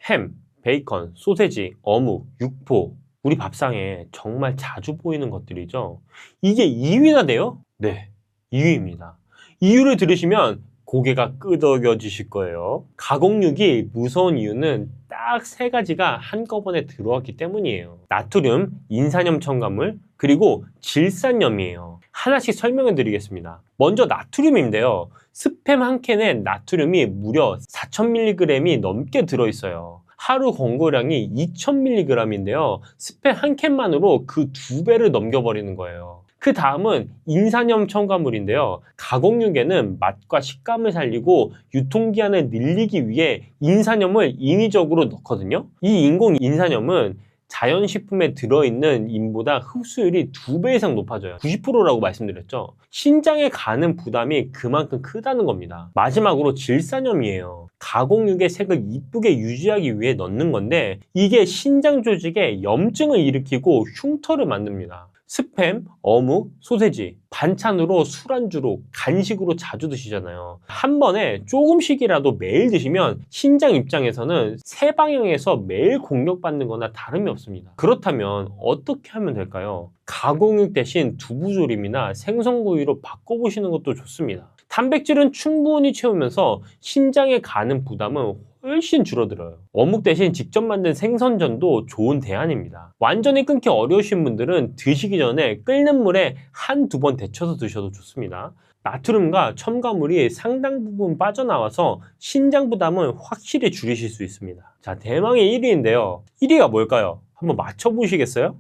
햄, 베이컨, 소세지, 어묵, 육포. 우리 밥상에 정말 자주 보이는 것들이죠. 이게 2위나 돼요? 네, 2위입니다. 이유를 들으시면 고개가 끄덕여지실 거예요. 가공육이 무서운 이유는 딱 세 가지가 한꺼번에 들어왔기 때문이에요. 나트륨, 인산염 첨가물, 그리고 질산염이에요. 하나씩 설명을 드리겠습니다. 먼저 나트륨인데요. 스팸 한 캔에 나트륨이 무려 4000mg이 넘게 들어있어요. 하루 권고량이 2000mg인데요. 스팸 한 캔만으로 그 2배를 넘겨버리는 거예요. 그 다음은 인산염 첨가물인데요. 가공육에는 맛과 식감을 살리고 유통기한을 늘리기 위해 인산염을 인위적으로 넣거든요. 이 인공 인산염은 자연식품에 들어있는 인보다 흡수율이 2배 이상 높아져요. 90%라고 말씀드렸죠. 신장에 가는 부담이 그만큼 크다는 겁니다. 마지막으로 질산염이에요. 가공육의 색을 이쁘게 유지하기 위해 넣는 건데 이게 신장 조직에 염증을 일으키고 흉터를 만듭니다. 스팸, 어묵, 소세지, 반찬으로 술안주로, 간식으로 자주 드시잖아요. 한 번에 조금씩이라도 매일 드시면 신장 입장에서는 세 방향에서 매일 공격받는 거나 다름이 없습니다. 그렇다면 어떻게 하면 될까요? 가공육 대신 두부조림이나 생선구이로 바꿔보시는 것도 좋습니다. 단백질은 충분히 채우면서 신장에 가는 부담은 훨씬 줄어들어요. 어묵 대신 직접 만든 생선전도 좋은 대안입니다. 완전히 끊기 어려우신 분들은 드시기 전에 끓는 물에 한두 번 데쳐서 드셔도 좋습니다. 나트륨과 첨가물이 상당 부분 빠져나와서 신장 부담을 확실히 줄이실 수 있습니다. 자, 대망의 1위인데요. 1위가 뭘까요? 한번 맞춰보시겠어요?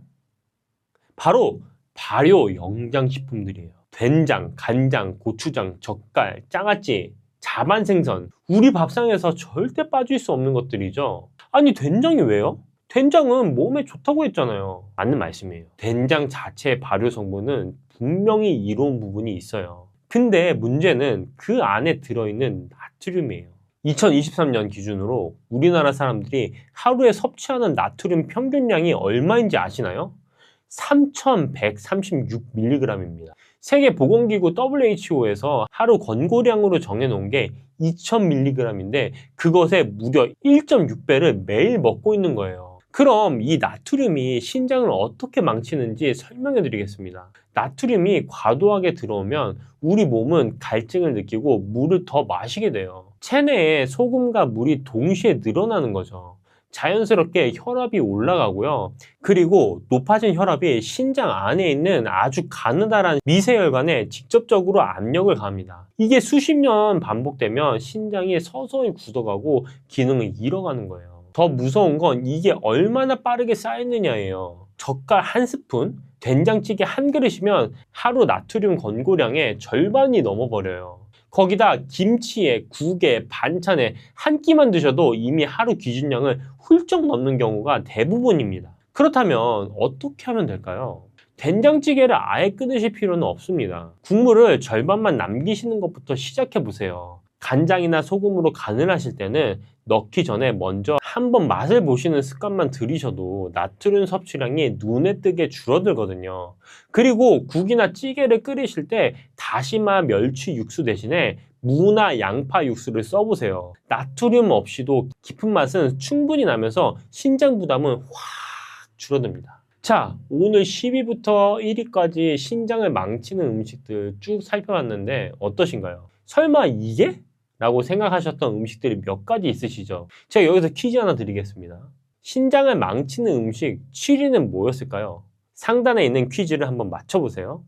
바로 발효 영양식품들이에요. 된장, 간장, 고추장, 젓갈, 장아찌, 자반생선, 우리 밥상에서 절대 빠질 수 없는 것들이죠. 아니, 된장이 왜요? 된장은 몸에 좋다고 했잖아요. 맞는 말씀이에요. 된장 자체의 발효 성분은 분명히 이로운 부분이 있어요. 근데 문제는 그 안에 들어있는 나트륨이에요. 2023년 기준으로 우리나라 사람들이 하루에 섭취하는 나트륨 평균량이 얼마인지 아시나요? 3136mg입니다. 세계보건기구 WHO에서 하루 권고량으로 정해놓은 게 2000mg인데 그것의 무려 1.6배를 매일 먹고 있는 거예요. 그럼 이 나트륨이 신장을 어떻게 망치는지 설명해 드리겠습니다. 나트륨이 과도하게 들어오면 우리 몸은 갈증을 느끼고 물을 더 마시게 돼요. 체내에 소금과 물이 동시에 늘어나는 거죠. 자연스럽게 혈압이 올라가고요. 그리고 높아진 혈압이 신장 안에 있는 아주 가느다란 미세혈관에 직접적으로 압력을 가합니다. 이게 수십 년 반복되면 신장이 서서히 굳어가고 기능을 잃어가는 거예요. 더 무서운 건 이게 얼마나 빠르게 쌓이느냐예요. 젓갈 한 스푼, 된장찌개 한 그릇이면 하루 나트륨 권고량의 절반이 넘어버려요. 거기다 김치에, 국에, 반찬에 한 끼만 드셔도 이미 하루 기준량을 훌쩍 넘는 경우가 대부분입니다. 그렇다면 어떻게 하면 될까요? 된장찌개를 아예 끊으실 필요는 없습니다. 국물을 절반만 남기시는 것부터 시작해 보세요. 간장이나 소금으로 간을 하실 때는 넣기 전에 먼저 한번 맛을 보시는 습관만 들이셔도 나트륨 섭취량이 눈에 띄게 줄어들거든요. 그리고 국이나 찌개를 끓이실 때 다시마 멸치 육수 대신에 무나 양파 육수를 써보세요. 나트륨 없이도 깊은 맛은 충분히 나면서 신장 부담은 확 줄어듭니다. 자, 오늘 10위부터 1위까지 신장을 망치는 음식들 쭉 살펴봤는데 어떠신가요? 설마 이게? 라고 생각하셨던 음식들이 몇 가지 있으시죠? 제가 여기서 퀴즈 하나 드리겠습니다. 신장을 망치는 음식 7위는 뭐였을까요? 상단에 있는 퀴즈를 한번 맞춰보세요.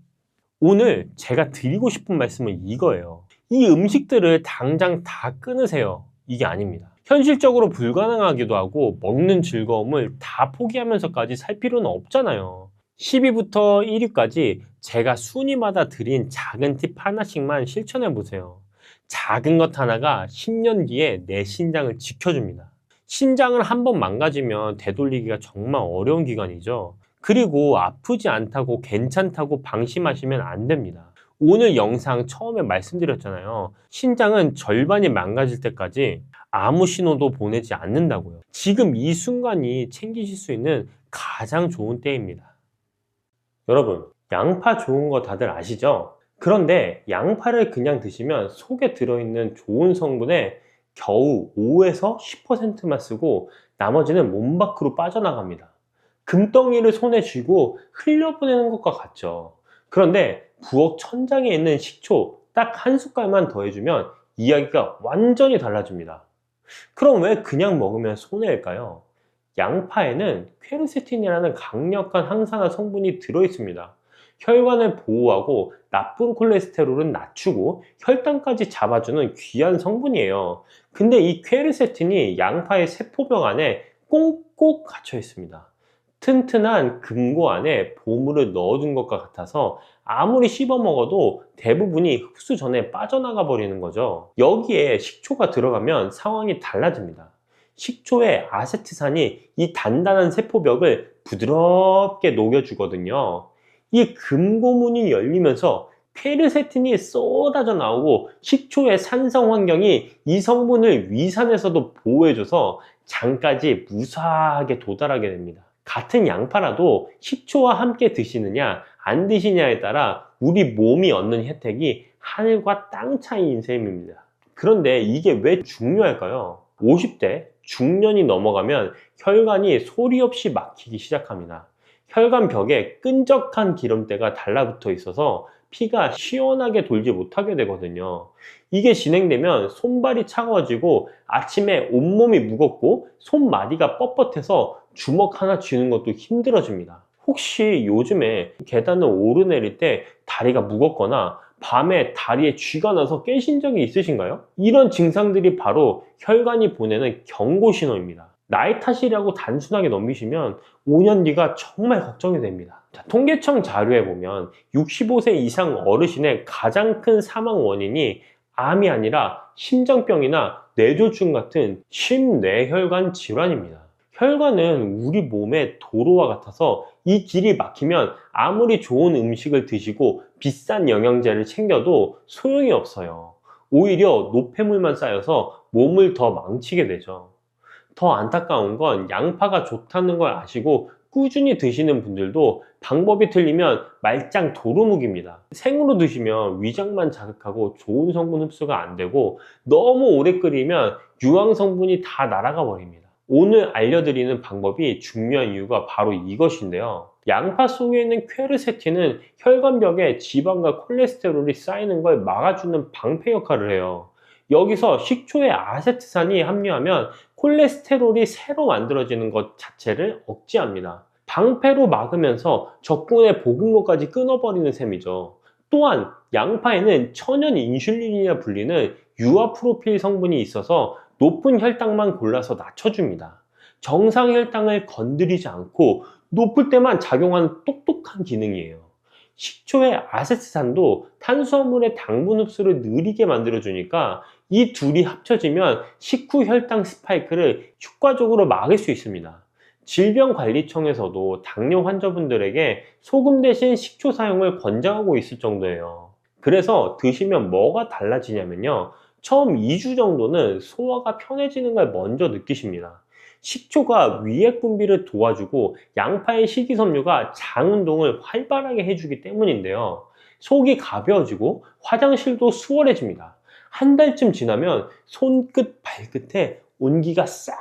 오늘 제가 드리고 싶은 말씀은 이거예요. 이 음식들을 당장 다 끊으세요. 이게 아닙니다. 현실적으로 불가능하기도 하고 먹는 즐거움을 다 포기하면서까지 살 필요는 없잖아요. 10위부터 1위까지 제가 순위마다 드린 작은 팁 하나씩만 실천해보세요. 작은 것 하나가 10년 뒤에 내 신장을 지켜줍니다. 신장을 한번 망가지면 되돌리기가 정말 어려운 기간이죠. 그리고 아프지 않다고 괜찮다고 방심하시면 안 됩니다. 오늘 영상 처음에 말씀드렸잖아요. 신장은 절반이 망가질 때까지 아무 신호도 보내지 않는다고요. 지금 이 순간이 챙기실 수 있는 가장 좋은 때입니다. 여러분, 양파 좋은 거 다들 아시죠? 그런데 양파를 그냥 드시면 속에 들어있는 좋은 성분의 겨우 5에서 10%만 쓰고 나머지는 몸 밖으로 빠져나갑니다. 금덩이를 손에 쥐고 흘려보내는 것과 같죠. 그런데 부엌 천장에 있는 식초 딱 한 숟갈만 더해주면 이야기가 완전히 달라집니다. 그럼 왜 그냥 먹으면 손해일까요? 양파에는 퀘르세틴이라는 강력한 항산화 성분이 들어있습니다. 혈관을 보호하고 나쁜 콜레스테롤은 낮추고 혈당까지 잡아주는 귀한 성분이에요. 근데 이 퀘르세틴이 양파의 세포벽 안에 꽁꽁 갇혀 있습니다. 튼튼한 금고 안에 보물을 넣어둔 것과 같아서 아무리 씹어 먹어도 대부분이 흡수 전에 빠져나가 버리는 거죠. 여기에 식초가 들어가면 상황이 달라집니다. 식초의 아세트산이 이 단단한 세포벽을 부드럽게 녹여주거든요. 이 금고문이 열리면서 퀘르세틴이 쏟아져 나오고 식초의 산성 환경이 이 성분을 위산에서도 보호해줘서 장까지 무사하게 도달하게 됩니다. 같은 양파라도 식초와 함께 드시느냐 안 드시냐에 따라 우리 몸이 얻는 혜택이 하늘과 땅 차이인 셈입니다. 그런데 이게 왜 중요할까요? 50대 중년이 넘어가면 혈관이 소리 없이 막히기 시작합니다. 혈관벽에 끈적한 기름때가 달라붙어 있어서 피가 시원하게 돌지 못하게 되거든요. 이게 진행되면 손발이 차가워지고 아침에 온몸이 무겁고 손마디가 뻣뻣해서 주먹 하나 쥐는 것도 힘들어집니다. 혹시 요즘에 계단을 오르내릴 때 다리가 무겁거나 밤에 다리에 쥐가 나서 깨신 적이 있으신가요? 이런 증상들이 바로 혈관이 보내는 경고 신호입니다. 나이 탓이라고 단순하게 넘기시면 5년 뒤가 정말 걱정이 됩니다. 자, 통계청 자료에 보면 65세 이상 어르신의 가장 큰 사망 원인이 암이 아니라 심장병이나 뇌졸중 같은 심뇌혈관 질환입니다. 혈관은 우리 몸의 도로와 같아서 이 길이 막히면 아무리 좋은 음식을 드시고 비싼 영양제를 챙겨도 소용이 없어요. 오히려 노폐물만 쌓여서 몸을 더 망치게 되죠. 더 안타까운 건 양파가 좋다는 걸 아시고 꾸준히 드시는 분들도 방법이 틀리면 말짱 도루묵입니다. 생으로 드시면 위장만 자극하고 좋은 성분 흡수가 안 되고 너무 오래 끓이면 유황 성분이 다 날아가 버립니다. 오늘 알려드리는 방법이 중요한 이유가 바로 이것인데요. 양파 속에 있는 퀘르세틴은 혈관벽에 지방과 콜레스테롤이 쌓이는 걸 막아주는 방패 역할을 해요. 여기서 식초에 아세트산이 함유하면 콜레스테롤이 새로 만들어지는 것 자체를 억제합니다. 방패로 막으면서 적군의 보급로까지 끊어버리는 셈이죠. 또한 양파에는 천연 인슐린이라 불리는 유아프로필 성분이 있어서 높은 혈당만 골라서 낮춰줍니다. 정상 혈당을 건드리지 않고 높을 때만 작용하는 똑똑한 기능이에요. 식초의 아세트산도 탄수화물의 당분 흡수를 느리게 만들어주니까 이 둘이 합쳐지면 식후 혈당 스파이크를 효과적으로 막을 수 있습니다. 질병관리청에서도 당뇨 환자분들에게 소금 대신 식초 사용을 권장하고 있을 정도예요. 그래서 드시면 뭐가 달라지냐면요. 처음 2주 정도는 소화가 편해지는 걸 먼저 느끼십니다. 식초가 위액 분비를 도와주고 양파의 식이섬유가 장 운동을 활발하게 해주기 때문인데요. 속이 가벼워지고 화장실도 수월해집니다. 한 달쯤 지나면 손끝, 발끝에 온기가 싹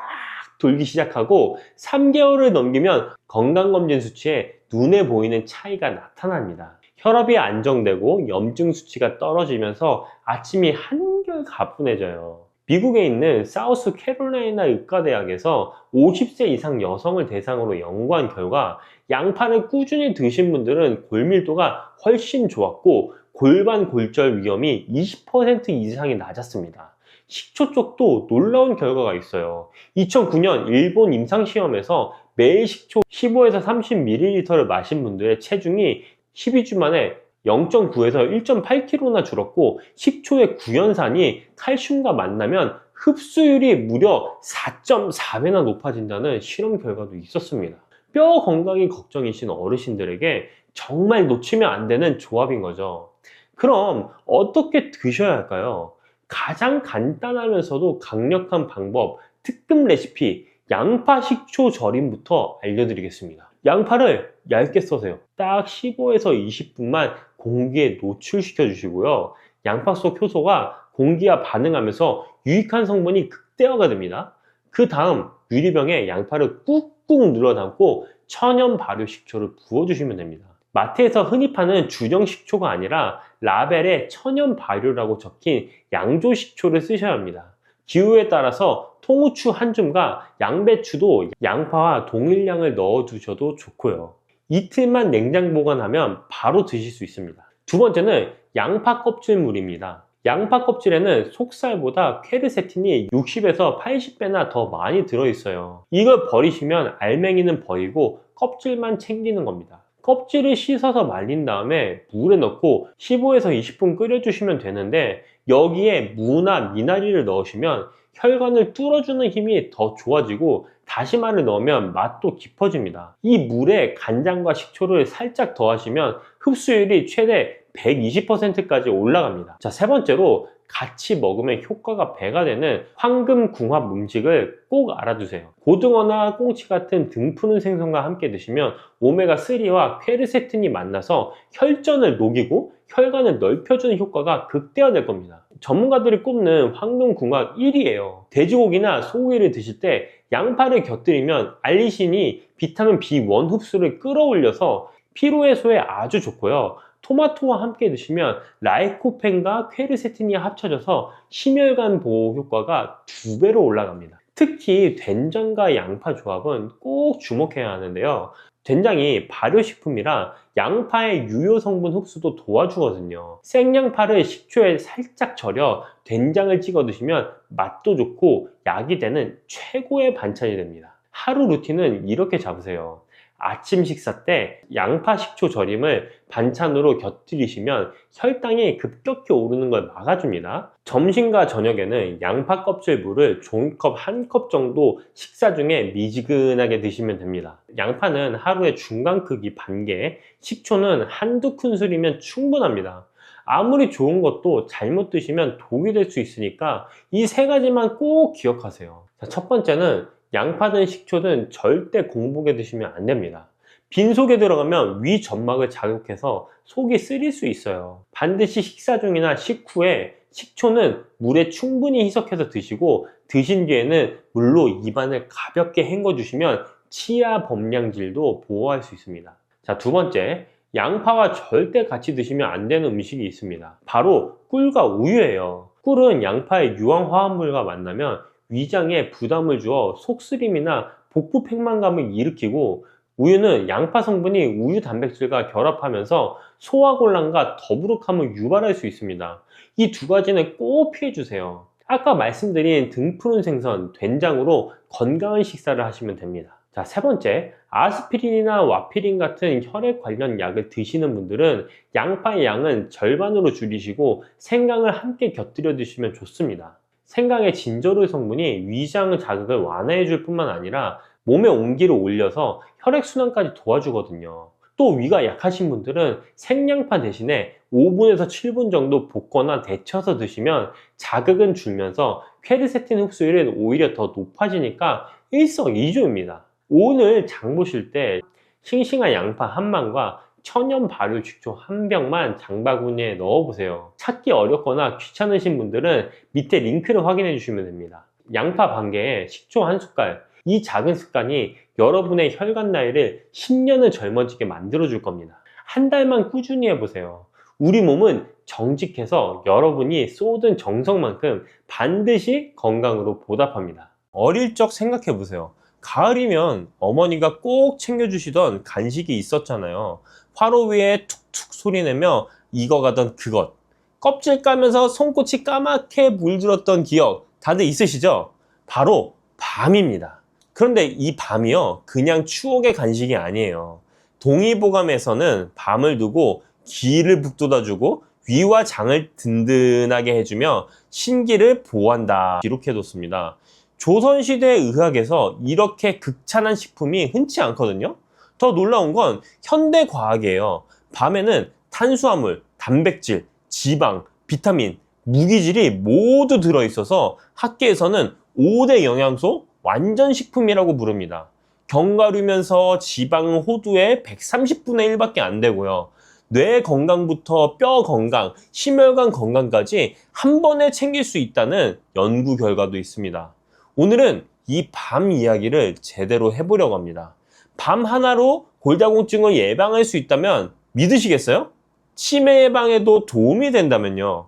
돌기 시작하고 3개월을 넘기면 건강검진 수치에 눈에 보이는 차이가 나타납니다. 혈압이 안정되고 염증 수치가 떨어지면서 아침이 한결 가뿐해져요. 미국에 있는 사우스 캐롤라이나 의과대학에서 50세 이상 여성을 대상으로 연구한 결과 양파를 꾸준히 드신 분들은 골밀도가 훨씬 좋았고 골반 골절 위험이 20% 이상이 낮았습니다. 식초 쪽도 놀라운 결과가 있어요. 2009년 일본 임상시험에서 매일 식초 15에서 30ml를 마신 분들의 체중이 12주 만에 0.9에서 1.8kg나 줄었고 식초의 구연산이 칼슘과 만나면 흡수율이 무려 4.4배나 높아진다는 실험 결과도 있었습니다. 뼈 건강이 걱정이신 어르신들에게 정말 놓치면 안 되는 조합인 거죠. 그럼 어떻게 드셔야 할까요? 가장 간단하면서도 강력한 방법, 특급 레시피 양파 식초 절임부터 알려드리겠습니다. 양파를 얇게 써세요. 딱 15에서 20분만 공기에 노출시켜 주시고요. 양파 속 효소가 공기와 반응하면서 유익한 성분이 극대화가 됩니다. 그 다음 유리병에 양파를 꾹꾹 눌러 담고 천연 발효 식초를 부어주시면 됩니다. 마트에서 흔히 파는 준영 식초가 아니라 라벨에 천연 발효라고 적힌 양조 식초를 쓰셔야 합니다. 기호에 따라서 통후추 한 줌과 양배추도 양파와 동일량을 넣어 두셔도 좋고요. 이틀만 냉장 보관하면 바로 드실 수 있습니다. 두 번째는 양파 껍질물입니다. 양파 껍질에는 속살보다 퀘르세틴이 60에서 80배나 더 많이 들어있어요. 이걸 버리시면 알맹이는 버리고 껍질만 챙기는 겁니다. 껍질을 씻어서 말린 다음에 물에 넣고 15에서 20분 끓여주시면 되는데, 여기에 무나 미나리를 넣으시면 혈관을 뚫어주는 힘이 더 좋아지고 다시마를 넣으면 맛도 깊어집니다. 이 물에 간장과 식초를 살짝 더하시면 흡수율이 최대 120%까지 올라갑니다. 자, 세 번째로 같이 먹으면 효과가 배가 되는 황금궁합 음식을 꼭 알아두세요. 고등어나 꽁치 같은 등 푸는 생선과 함께 드시면 오메가3와 퀘르세틴이 만나서 혈전을 녹이고 혈관을 넓혀주는 효과가 극대화될 겁니다. 전문가들이 꼽는 황금궁합 1위예요. 돼지고기나 소고기를 드실 때 양파를 곁들이면 알리신이 비타민 B1 흡수를 끌어올려서 피로 해소에 아주 좋고요. 토마토와 함께 드시면 라이코펜과 퀘르세틴이 합쳐져서 심혈관 보호 효과가 2배로 올라갑니다. 특히 된장과 양파 조합은 꼭 주목해야 하는데요. 된장이 발효식품이라 양파의 유효 성분 흡수도 도와주거든요. 생양파를 식초에 살짝 절여 된장을 찍어 드시면 맛도 좋고 약이 되는 최고의 반찬이 됩니다. 하루 루틴은 이렇게 잡으세요. 아침 식사 때 양파 식초 절임을 반찬으로 곁들이시면 혈당이 급격히 오르는 걸 막아줍니다. 점심과 저녁에는 양파 껍질 물을 종이컵 1컵 정도 식사 중에 미지근하게 드시면 됩니다. 양파는 하루에 중간 크기 반개, 식초는 한두 큰술이면 충분합니다. 아무리 좋은 것도 잘못 드시면 독이 될 수 있으니까 이 세 가지만 꼭 기억하세요. 자, 첫 번째는 양파든 식초든 절대 공복에 드시면 안 됩니다. 빈속에 들어가면 위 점막을 자극해서 속이 쓰릴 수 있어요. 반드시 식사 중이나 식후에 식초는 물에 충분히 희석해서 드시고, 드신 뒤에는 물로 입안을 가볍게 헹궈 주시면 치아 범량질도 보호할 수 있습니다. 자, 두 번째, 양파와 절대 같이 드시면 안 되는 음식이 있습니다. 바로 꿀과 우유예요. 꿀은 양파의 유황 화합물과 만나면 위장에 부담을 주어 속쓰림이나 복부 팽만감을 일으키고, 우유는 양파 성분이 우유 단백질과 결합하면서 소화곤란과 더부룩함을 유발할 수 있습니다. 이 두 가지는 꼭 피해주세요. 아까 말씀드린 등 푸른 생선, 된장으로 건강한 식사를 하시면 됩니다. 자, 세 번째, 아스피린이나 와피린 같은 혈액 관련 약을 드시는 분들은 양파의 양은 절반으로 줄이시고 생강을 함께 곁들여 드시면 좋습니다. 생강의 진저롤 성분이 위장 자극을 완화해 줄 뿐만 아니라 몸의 온기를 올려서 혈액순환까지 도와주거든요. 또 위가 약하신 분들은 생양파 대신에 5분에서 7분 정도 볶거나 데쳐서 드시면 자극은 줄면서 퀘르세틴 흡수율은 오히려 더 높아지니까 일석이조입니다. 오늘 장 보실 때 싱싱한 양파 한 망과 천연 발효 식초 한 병만 장바구니에 넣어보세요. 찾기 어렵거나 귀찮으신 분들은 밑에 링크를 확인해 주시면 됩니다. 양파 반 개에 식초 한 숟갈, 이 작은 습관이 여러분의 혈관 나이를 10년을 젊어지게 만들어 줄 겁니다. 한 달만 꾸준히 해보세요. 우리 몸은 정직해서 여러분이 쏟은 정성만큼 반드시 건강으로 보답합니다. 어릴 적 생각해 보세요. 가을이면 어머니가 꼭 챙겨주시던 간식이 있었잖아요. 화로 위에 툭툭 소리내며 익어가던 그것, 껍질 까면서 손끝이 까맣게 물들었던 기억 다들 있으시죠? 바로 밤입니다. 그런데 이 밤이요, 그냥 추억의 간식이 아니에요. 동의보감에서는 밤을 두고 기를 북돋아주고 위와 장을 든든하게 해주며 신기를 보호한다 기록해뒀습니다. 조선시대 의학에서 이렇게 극찬한 식품이 흔치 않거든요. 더 놀라운 건 현대과학이에요. 밤에는 탄수화물, 단백질, 지방, 비타민, 무기질이 모두 들어있어서 학계에서는 5대 영양소 완전 식품이라고 부릅니다. 견과류면서 지방은 호두의 130분의 1밖에 안 되고요. 뇌 건강부터 뼈 건강, 심혈관 건강까지 한 번에 챙길 수 있다는 연구 결과도 있습니다. 오늘은 이 밤 이야기를 제대로 해보려고 합니다. 밤 하나로 골다공증을 예방할 수 있다면 믿으시겠어요? 치매 예방에도 도움이 된다면요.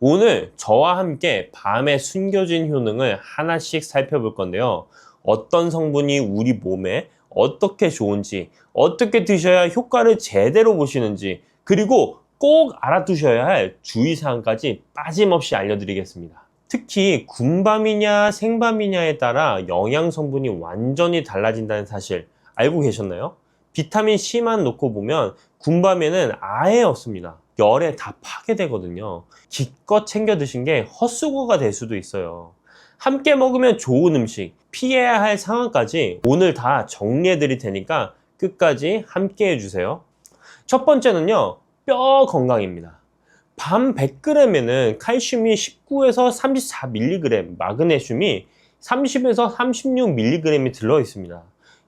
오늘 저와 함께 밤에 숨겨진 효능을 하나씩 살펴볼 건데요. 어떤 성분이 우리 몸에 어떻게 좋은지, 어떻게 드셔야 효과를 제대로 보시는지, 그리고 꼭 알아두셔야 할 주의사항까지 빠짐없이 알려드리겠습니다. 특히 군밤이냐 생밤이냐에 따라 영양 성분이 완전히 달라진다는 사실 알고 계셨나요? 비타민 C만 놓고 보면 군밤에는 아예 없습니다. 열에 다 파괴되거든요. 기껏 챙겨 드신 게 헛수고가 될 수도 있어요. 함께 먹으면 좋은 음식, 피해야 할 상황까지 오늘 다 정리해 드릴 테니까 끝까지 함께 해주세요. 첫 번째는요, 뼈 건강입니다. 밤 100g에는 칼슘이 19에서 34mg, 마그네슘이 30에서 36mg이 들어 있습니다.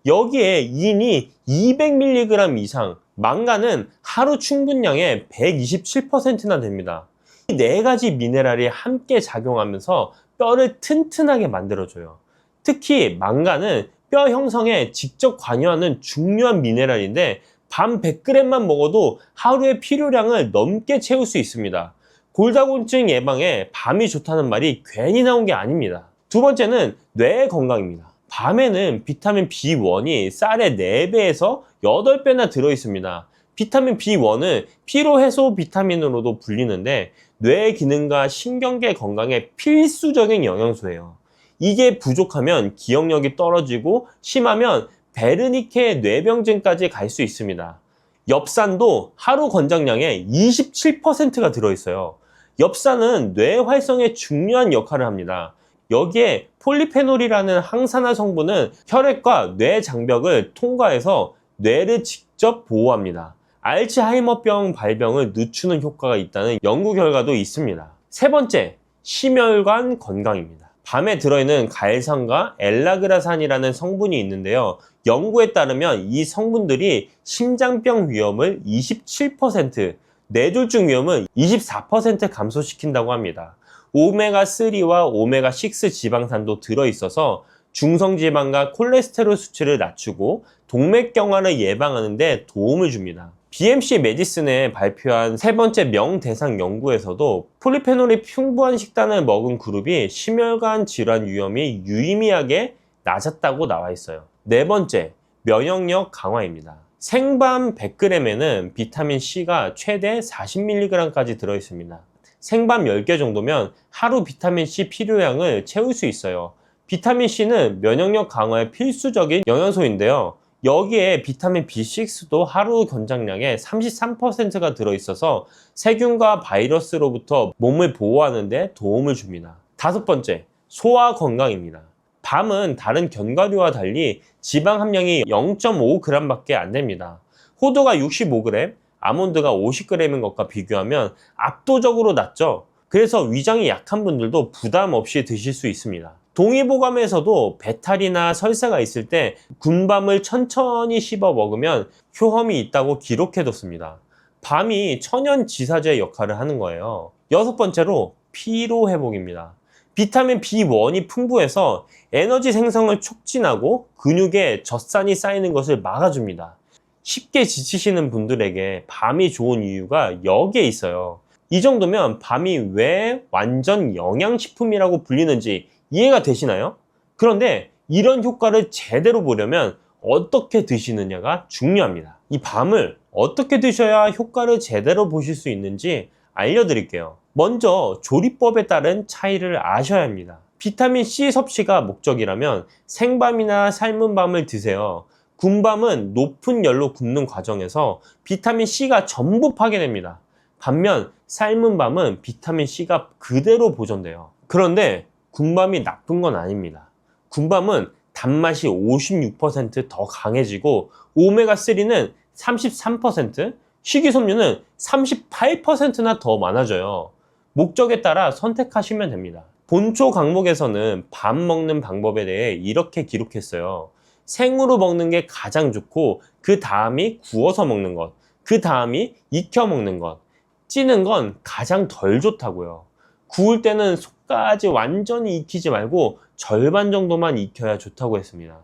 여기에 인이 200mg 이상, 망간은 하루 충분량의 127%나 됩니다. 이 네 가지 미네랄이 함께 작용하면서 뼈를 튼튼하게 만들어줘요. 특히 망간은 뼈 형성에 직접 관여하는 중요한 미네랄인데 밤 100g만 먹어도 하루의 필요량을 넘게 채울 수 있습니다. 골다공증 예방에 밤이 좋다는 말이 괜히 나온 게 아닙니다. 두 번째는 뇌 건강입니다. 밤에는 비타민 B1이 쌀의 4배에서 8배나 들어있습니다. 비타민 B1은 피로해소 비타민으로도 불리는데 뇌 기능과 신경계 건강에 필수적인 영양소예요. 이게 부족하면 기억력이 떨어지고 심하면 베르니케 뇌병증까지 갈 수 있습니다. 엽산도 하루 권장량의 27%가 들어있어요. 엽산은 뇌 활성에 중요한 역할을 합니다. 여기에 폴리페놀이라는 항산화 성분은 혈액과 뇌 장벽을 통과해서 뇌를 직접 보호합니다. 알츠하이머병 발병을 늦추는 효과가 있다는 연구 결과도 있습니다. 세 번째, 심혈관 건강입니다. 밤에 들어있는 갈산과 엘라그라산이라는 성분이 있는데요. 연구에 따르면 이 성분들이 심장병 위험을 27%, 뇌졸중 위험을 24% 감소시킨다고 합니다. 오메가3와 오메가6 지방산도 들어있어서 중성지방과 콜레스테롤 수치를 낮추고 동맥경화를 예방하는 데 도움을 줍니다. BMC 메디슨에 발표한 세 번째 명대상 연구에서도 폴리페놀이 풍부한 식단을 먹은 그룹이 심혈관 질환 위험이 유의미하게 낮았다고 나와 있어요. 네 번째, 면역력 강화입니다. 생밤 100g에는 비타민 C가 최대 40mg까지 들어있습니다. 생밤 10개 정도면 하루 비타민 C 필요량을 채울 수 있어요. 비타민 C는 면역력 강화에 필수적인 영양소인데요. 여기에 비타민 B6도 하루 권장량의 33%가 들어있어서 세균과 바이러스로부터 몸을 보호하는 데 도움을 줍니다. 다섯 번째, 소화 건강입니다. 밤은 다른 견과류와 달리 지방 함량이 0.5g 밖에 안 됩니다. 호두가 65g, 아몬드가 50g인 것과 비교하면 압도적으로 낮죠. 그래서 위장이 약한 분들도 부담 없이 드실 수 있습니다. 동의보감에서도 배탈이나 설사가 있을 때 군밤을 천천히 씹어 먹으면 효험이 있다고 기록해뒀습니다. 밤이 천연지사제 역할을 하는 거예요. 여섯 번째로 피로회복입니다. 비타민 B1이 풍부해서 에너지 생성을 촉진하고 근육에 젖산이 쌓이는 것을 막아줍니다. 쉽게 지치시는 분들에게 밤이 좋은 이유가 여기에 있어요. 이 정도면 밤이 왜 완전 영양식품이라고 불리는지 이해가 되시나요? 그런데 이런 효과를 제대로 보려면 어떻게 드시느냐가 중요합니다. 이 밤을 어떻게 드셔야 효과를 제대로 보실 수 있는지 알려드릴게요. 먼저 조리법에 따른 차이를 아셔야 합니다. 비타민 C 섭취가 목적이라면 생밤이나 삶은 밤을 드세요. 군밤은 높은 열로 굽는 과정에서 비타민 C가 전부 파괴됩니다. 반면 삶은 밤은 비타민 C가 그대로 보존돼요. 그런데 군밤이 나쁜 건 아닙니다. 군밤은 단맛이 56% 더 강해지고 오메가3는 33%, 식이섬유는 38%나 더 많아져요. 목적에 따라 선택하시면 됩니다. 본초 강목에서는 밤 먹는 방법에 대해 이렇게 기록했어요. 생으로 먹는 게 가장 좋고 그 다음이 구워서 먹는 것, 그 다음이 익혀 먹는 것, 찌는 건 가장 덜 좋다고요. 구울 때는 속까지 완전히 익히지 말고 절반 정도만 익혀야 좋다고 했습니다.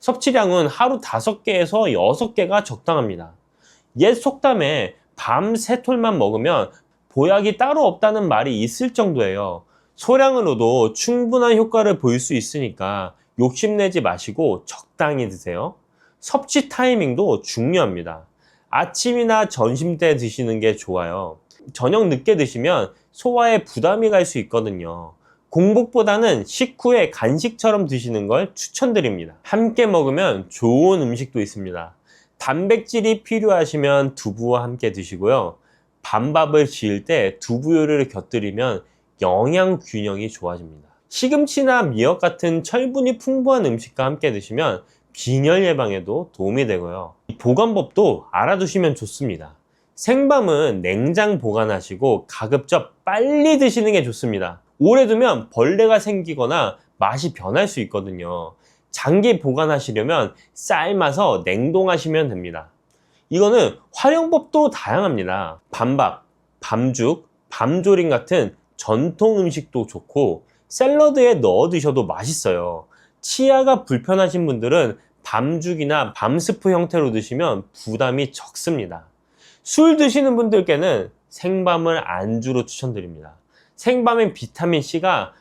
섭취량은 하루 5개에서 6개가 적당합니다. 옛 속담에 밤 3톨만 먹으면 보약이 따로 없다는 말이 있을 정도예요. 소량으로도 충분한 효과를 볼 수 있으니까 욕심내지 마시고 적당히 드세요. 섭취 타이밍도 중요합니다. 아침이나 점심 때 드시는 게 좋아요. 저녁 늦게 드시면 소화에 부담이 갈 수 있거든요. 공복보다는 식후에 간식처럼 드시는 걸 추천드립니다. 함께 먹으면 좋은 음식도 있습니다. 단백질이 필요하시면 두부와 함께 드시고요. 반밥을 지을 때 두부요리를 곁들이면 영양 균형이 좋아집니다. 시금치나 미역 같은 철분이 풍부한 음식과 함께 드시면 빈혈 예방에도 도움이 되고요. 보관법도 알아두시면 좋습니다. 생밤은 냉장 보관하시고 가급적 빨리 드시는 게 좋습니다. 오래 두면 벌레가 생기거나 맛이 변할 수 있거든요. 장기 보관하시려면 삶아서 냉동하시면 됩니다. 이거는 활용법도 다양합니다. 밤밥, 밤죽, 밤조림 같은 전통 음식도 좋고 샐러드에 넣어 드셔도 맛있어요. 치아가 불편하신 분들은 밤죽이나 밤스프 형태로 드시면 부담이 적습니다. 술 드시는 분들께는 생밤을 안주로 추천드립니다. 생밤엔 비타민C가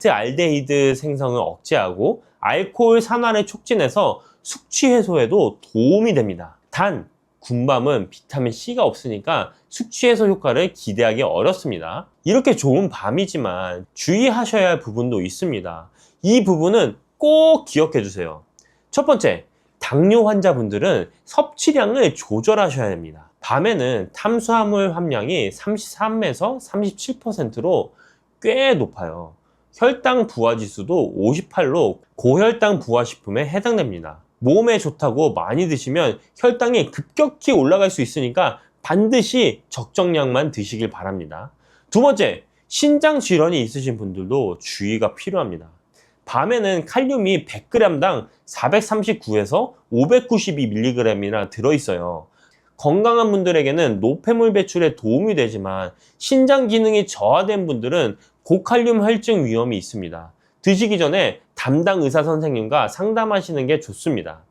아세트알데히드 생성을 억제하고 알코올 산화를 촉진해서 숙취 해소에도 도움이 됩니다. 단, 군밤은 비타민C가 없으니까 숙취 해소 효과를 기대하기 어렵습니다. 이렇게 좋은 밤이지만 주의하셔야 할 부분도 있습니다. 이 부분은 꼭 기억해 주세요. 첫 번째, 당뇨 환자분들은 섭취량을 조절하셔야 합니다. 밤에는 탄수화물 함량이 33에서 37%로 꽤 높아요. 혈당 부하 지수도 58로 고혈당 부하 식품에 해당됩니다. 몸에 좋다고 많이 드시면 혈당이 급격히 올라갈 수 있으니까 반드시 적정량만 드시길 바랍니다. 두 번째, 신장 질환이 있으신 분들도 주의가 필요합니다. 밤에는 칼륨이 100g당 439에서 592mg이나 들어있어요. 건강한 분들에게는 노폐물 배출에 도움이 되지만 신장 기능이 저하된 분들은 고칼륨 혈증 위험이 있습니다. 드시기 전에 담당 의사 선생님과 상담하시는 게 좋습니다.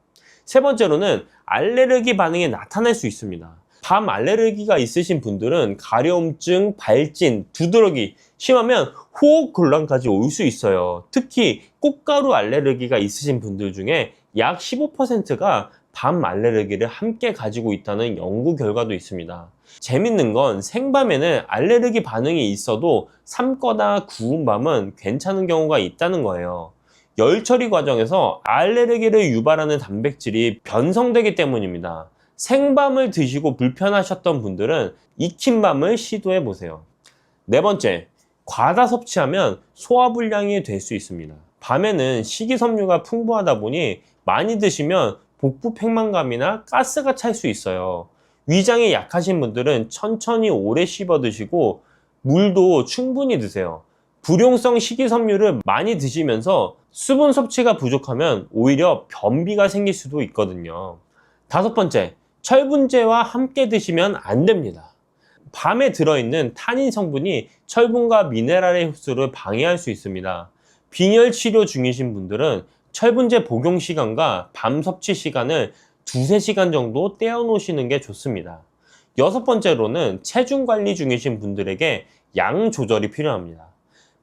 세 번째로는 알레르기 반응이 나타날 수 있습니다. 밤 알레르기가 있으신 분들은 가려움증, 발진, 두드러기, 심하면 호흡 곤란까지 올 수 있어요. 특히 꽃가루 알레르기가 있으신 분들 중에 약 15%가 밤 알레르기를 함께 가지고 있다는 연구 결과도 있습니다. 재밌는 건 생밤에는 알레르기 반응이 있어도 삶거나 구운 밤은 괜찮은 경우가 있다는 거예요. 열 처리 과정에서 알레르기를 유발하는 단백질이 변성되기 때문입니다. 생밤을 드시고 불편하셨던 분들은 익힌 밤을 시도해 보세요. 네 번째, 과다 섭취하면 소화불량이 될 수 있습니다. 밤에는 식이섬유가 풍부하다 보니 많이 드시면 복부 팽만감이나 가스가 찰 수 있어요. 위장이 약하신 분들은 천천히 오래 씹어 드시고 물도 충분히 드세요. 불용성 식이섬유를 많이 드시면서 수분 섭취가 부족하면 오히려 변비가 생길 수도 있거든요. 다섯 번째, 철분제와 함께 드시면 안 됩니다. 밤에 들어있는 타닌 성분이 철분과 미네랄의 흡수를 방해할 수 있습니다. 빈혈 치료 중이신 분들은 철분제 복용 시간과 밤 섭취 시간을 2-3시간 정도 떼어 놓으시는 게 좋습니다. 여섯 번째로는 체중 관리 중이신 분들에게 양 조절이 필요합니다.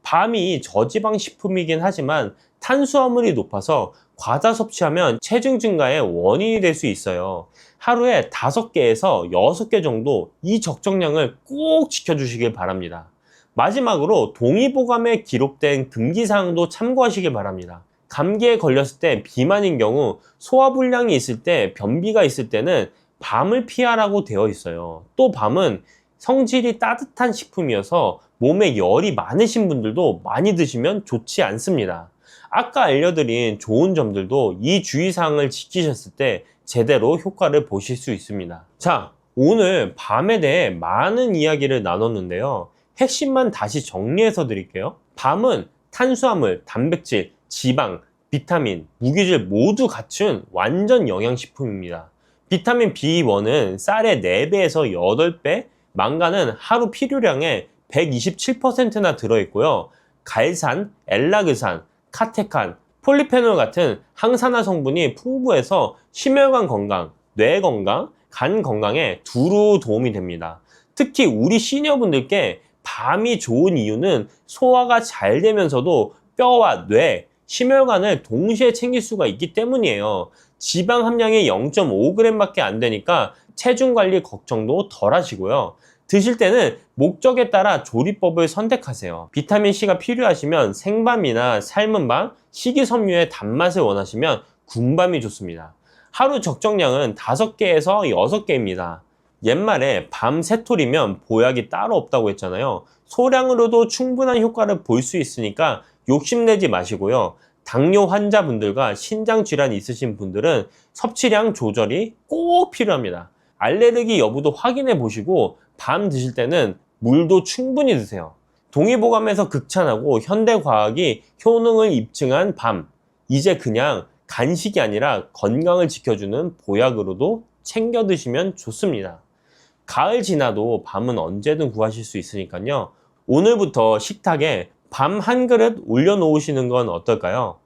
밤이 저지방 식품이긴 하지만 탄수화물이 높아서 과다 섭취하면 체중 증가의 원인이 될 수 있어요. 하루에 5개에서 6개 정도 이 적정량을 꼭 지켜주시길 바랍니다. 마지막으로 동의보감에 기록된 금기사항도 참고하시길 바랍니다. 감기에 걸렸을 때 비만인 경우 소화불량이 있을 때 변비가 있을 때는 밤을 피하라고 되어 있어요. 또 밤은 성질이 따뜻한 식품이어서 몸에 열이 많으신 분들도 많이 드시면 좋지 않습니다. 아까 알려드린 좋은 점들도 이 주의사항을 지키셨을 때 제대로 효과를 보실 수 있습니다. 자, 오늘 밤에 대해 많은 이야기를 나눴는데요. 핵심만 다시 정리해서 드릴게요. 밤은 탄수화물, 단백질, 지방, 비타민, 무기질 모두 갖춘 완전 영양식품입니다. 비타민 B1은 쌀의 4배에서 8배, 망간은 하루 필요량의 127%나 들어있고요. 갈산, 엘라그산, 카테칸, 폴리페놀 같은 항산화 성분이 풍부해서 심혈관 건강, 뇌 건강, 간 건강에 두루 도움이 됩니다. 특히 우리 시니어분들께 밤이 좋은 이유는 소화가 잘 되면서도 뼈와 뇌, 심혈관을 동시에 챙길 수가 있기 때문이에요. 지방 함량이 0.5g밖에 안 되니까 체중 관리 걱정도 덜 하시고요. 드실 때는 목적에 따라 조리법을 선택하세요. 비타민C가 필요하시면 생밤이나 삶은 밤, 식이섬유의 단맛을 원하시면 군밤이 좋습니다. 하루 적정량은 5개에서 6개입니다. 옛말에 밤 3톨이면 보약이 따로 없다고 했잖아요. 소량으로도 충분한 효과를 볼 수 있으니까 욕심내지 마시고요. 당뇨 환자분들과 신장질환이 있으신 분들은 섭취량 조절이 꼭 필요합니다. 알레르기 여부도 확인해 보시고 밤 드실 때는 물도 충분히 드세요. 동의보감에서 극찬하고 현대과학이 효능을 입증한 밤, 이제 그냥 간식이 아니라 건강을 지켜주는 보약으로도 챙겨 드시면 좋습니다. 가을 지나도 밤은 언제든 구하실 수 있으니까요. 오늘부터 식탁에 밤 한 그릇 올려놓으시는 건 어떨까요?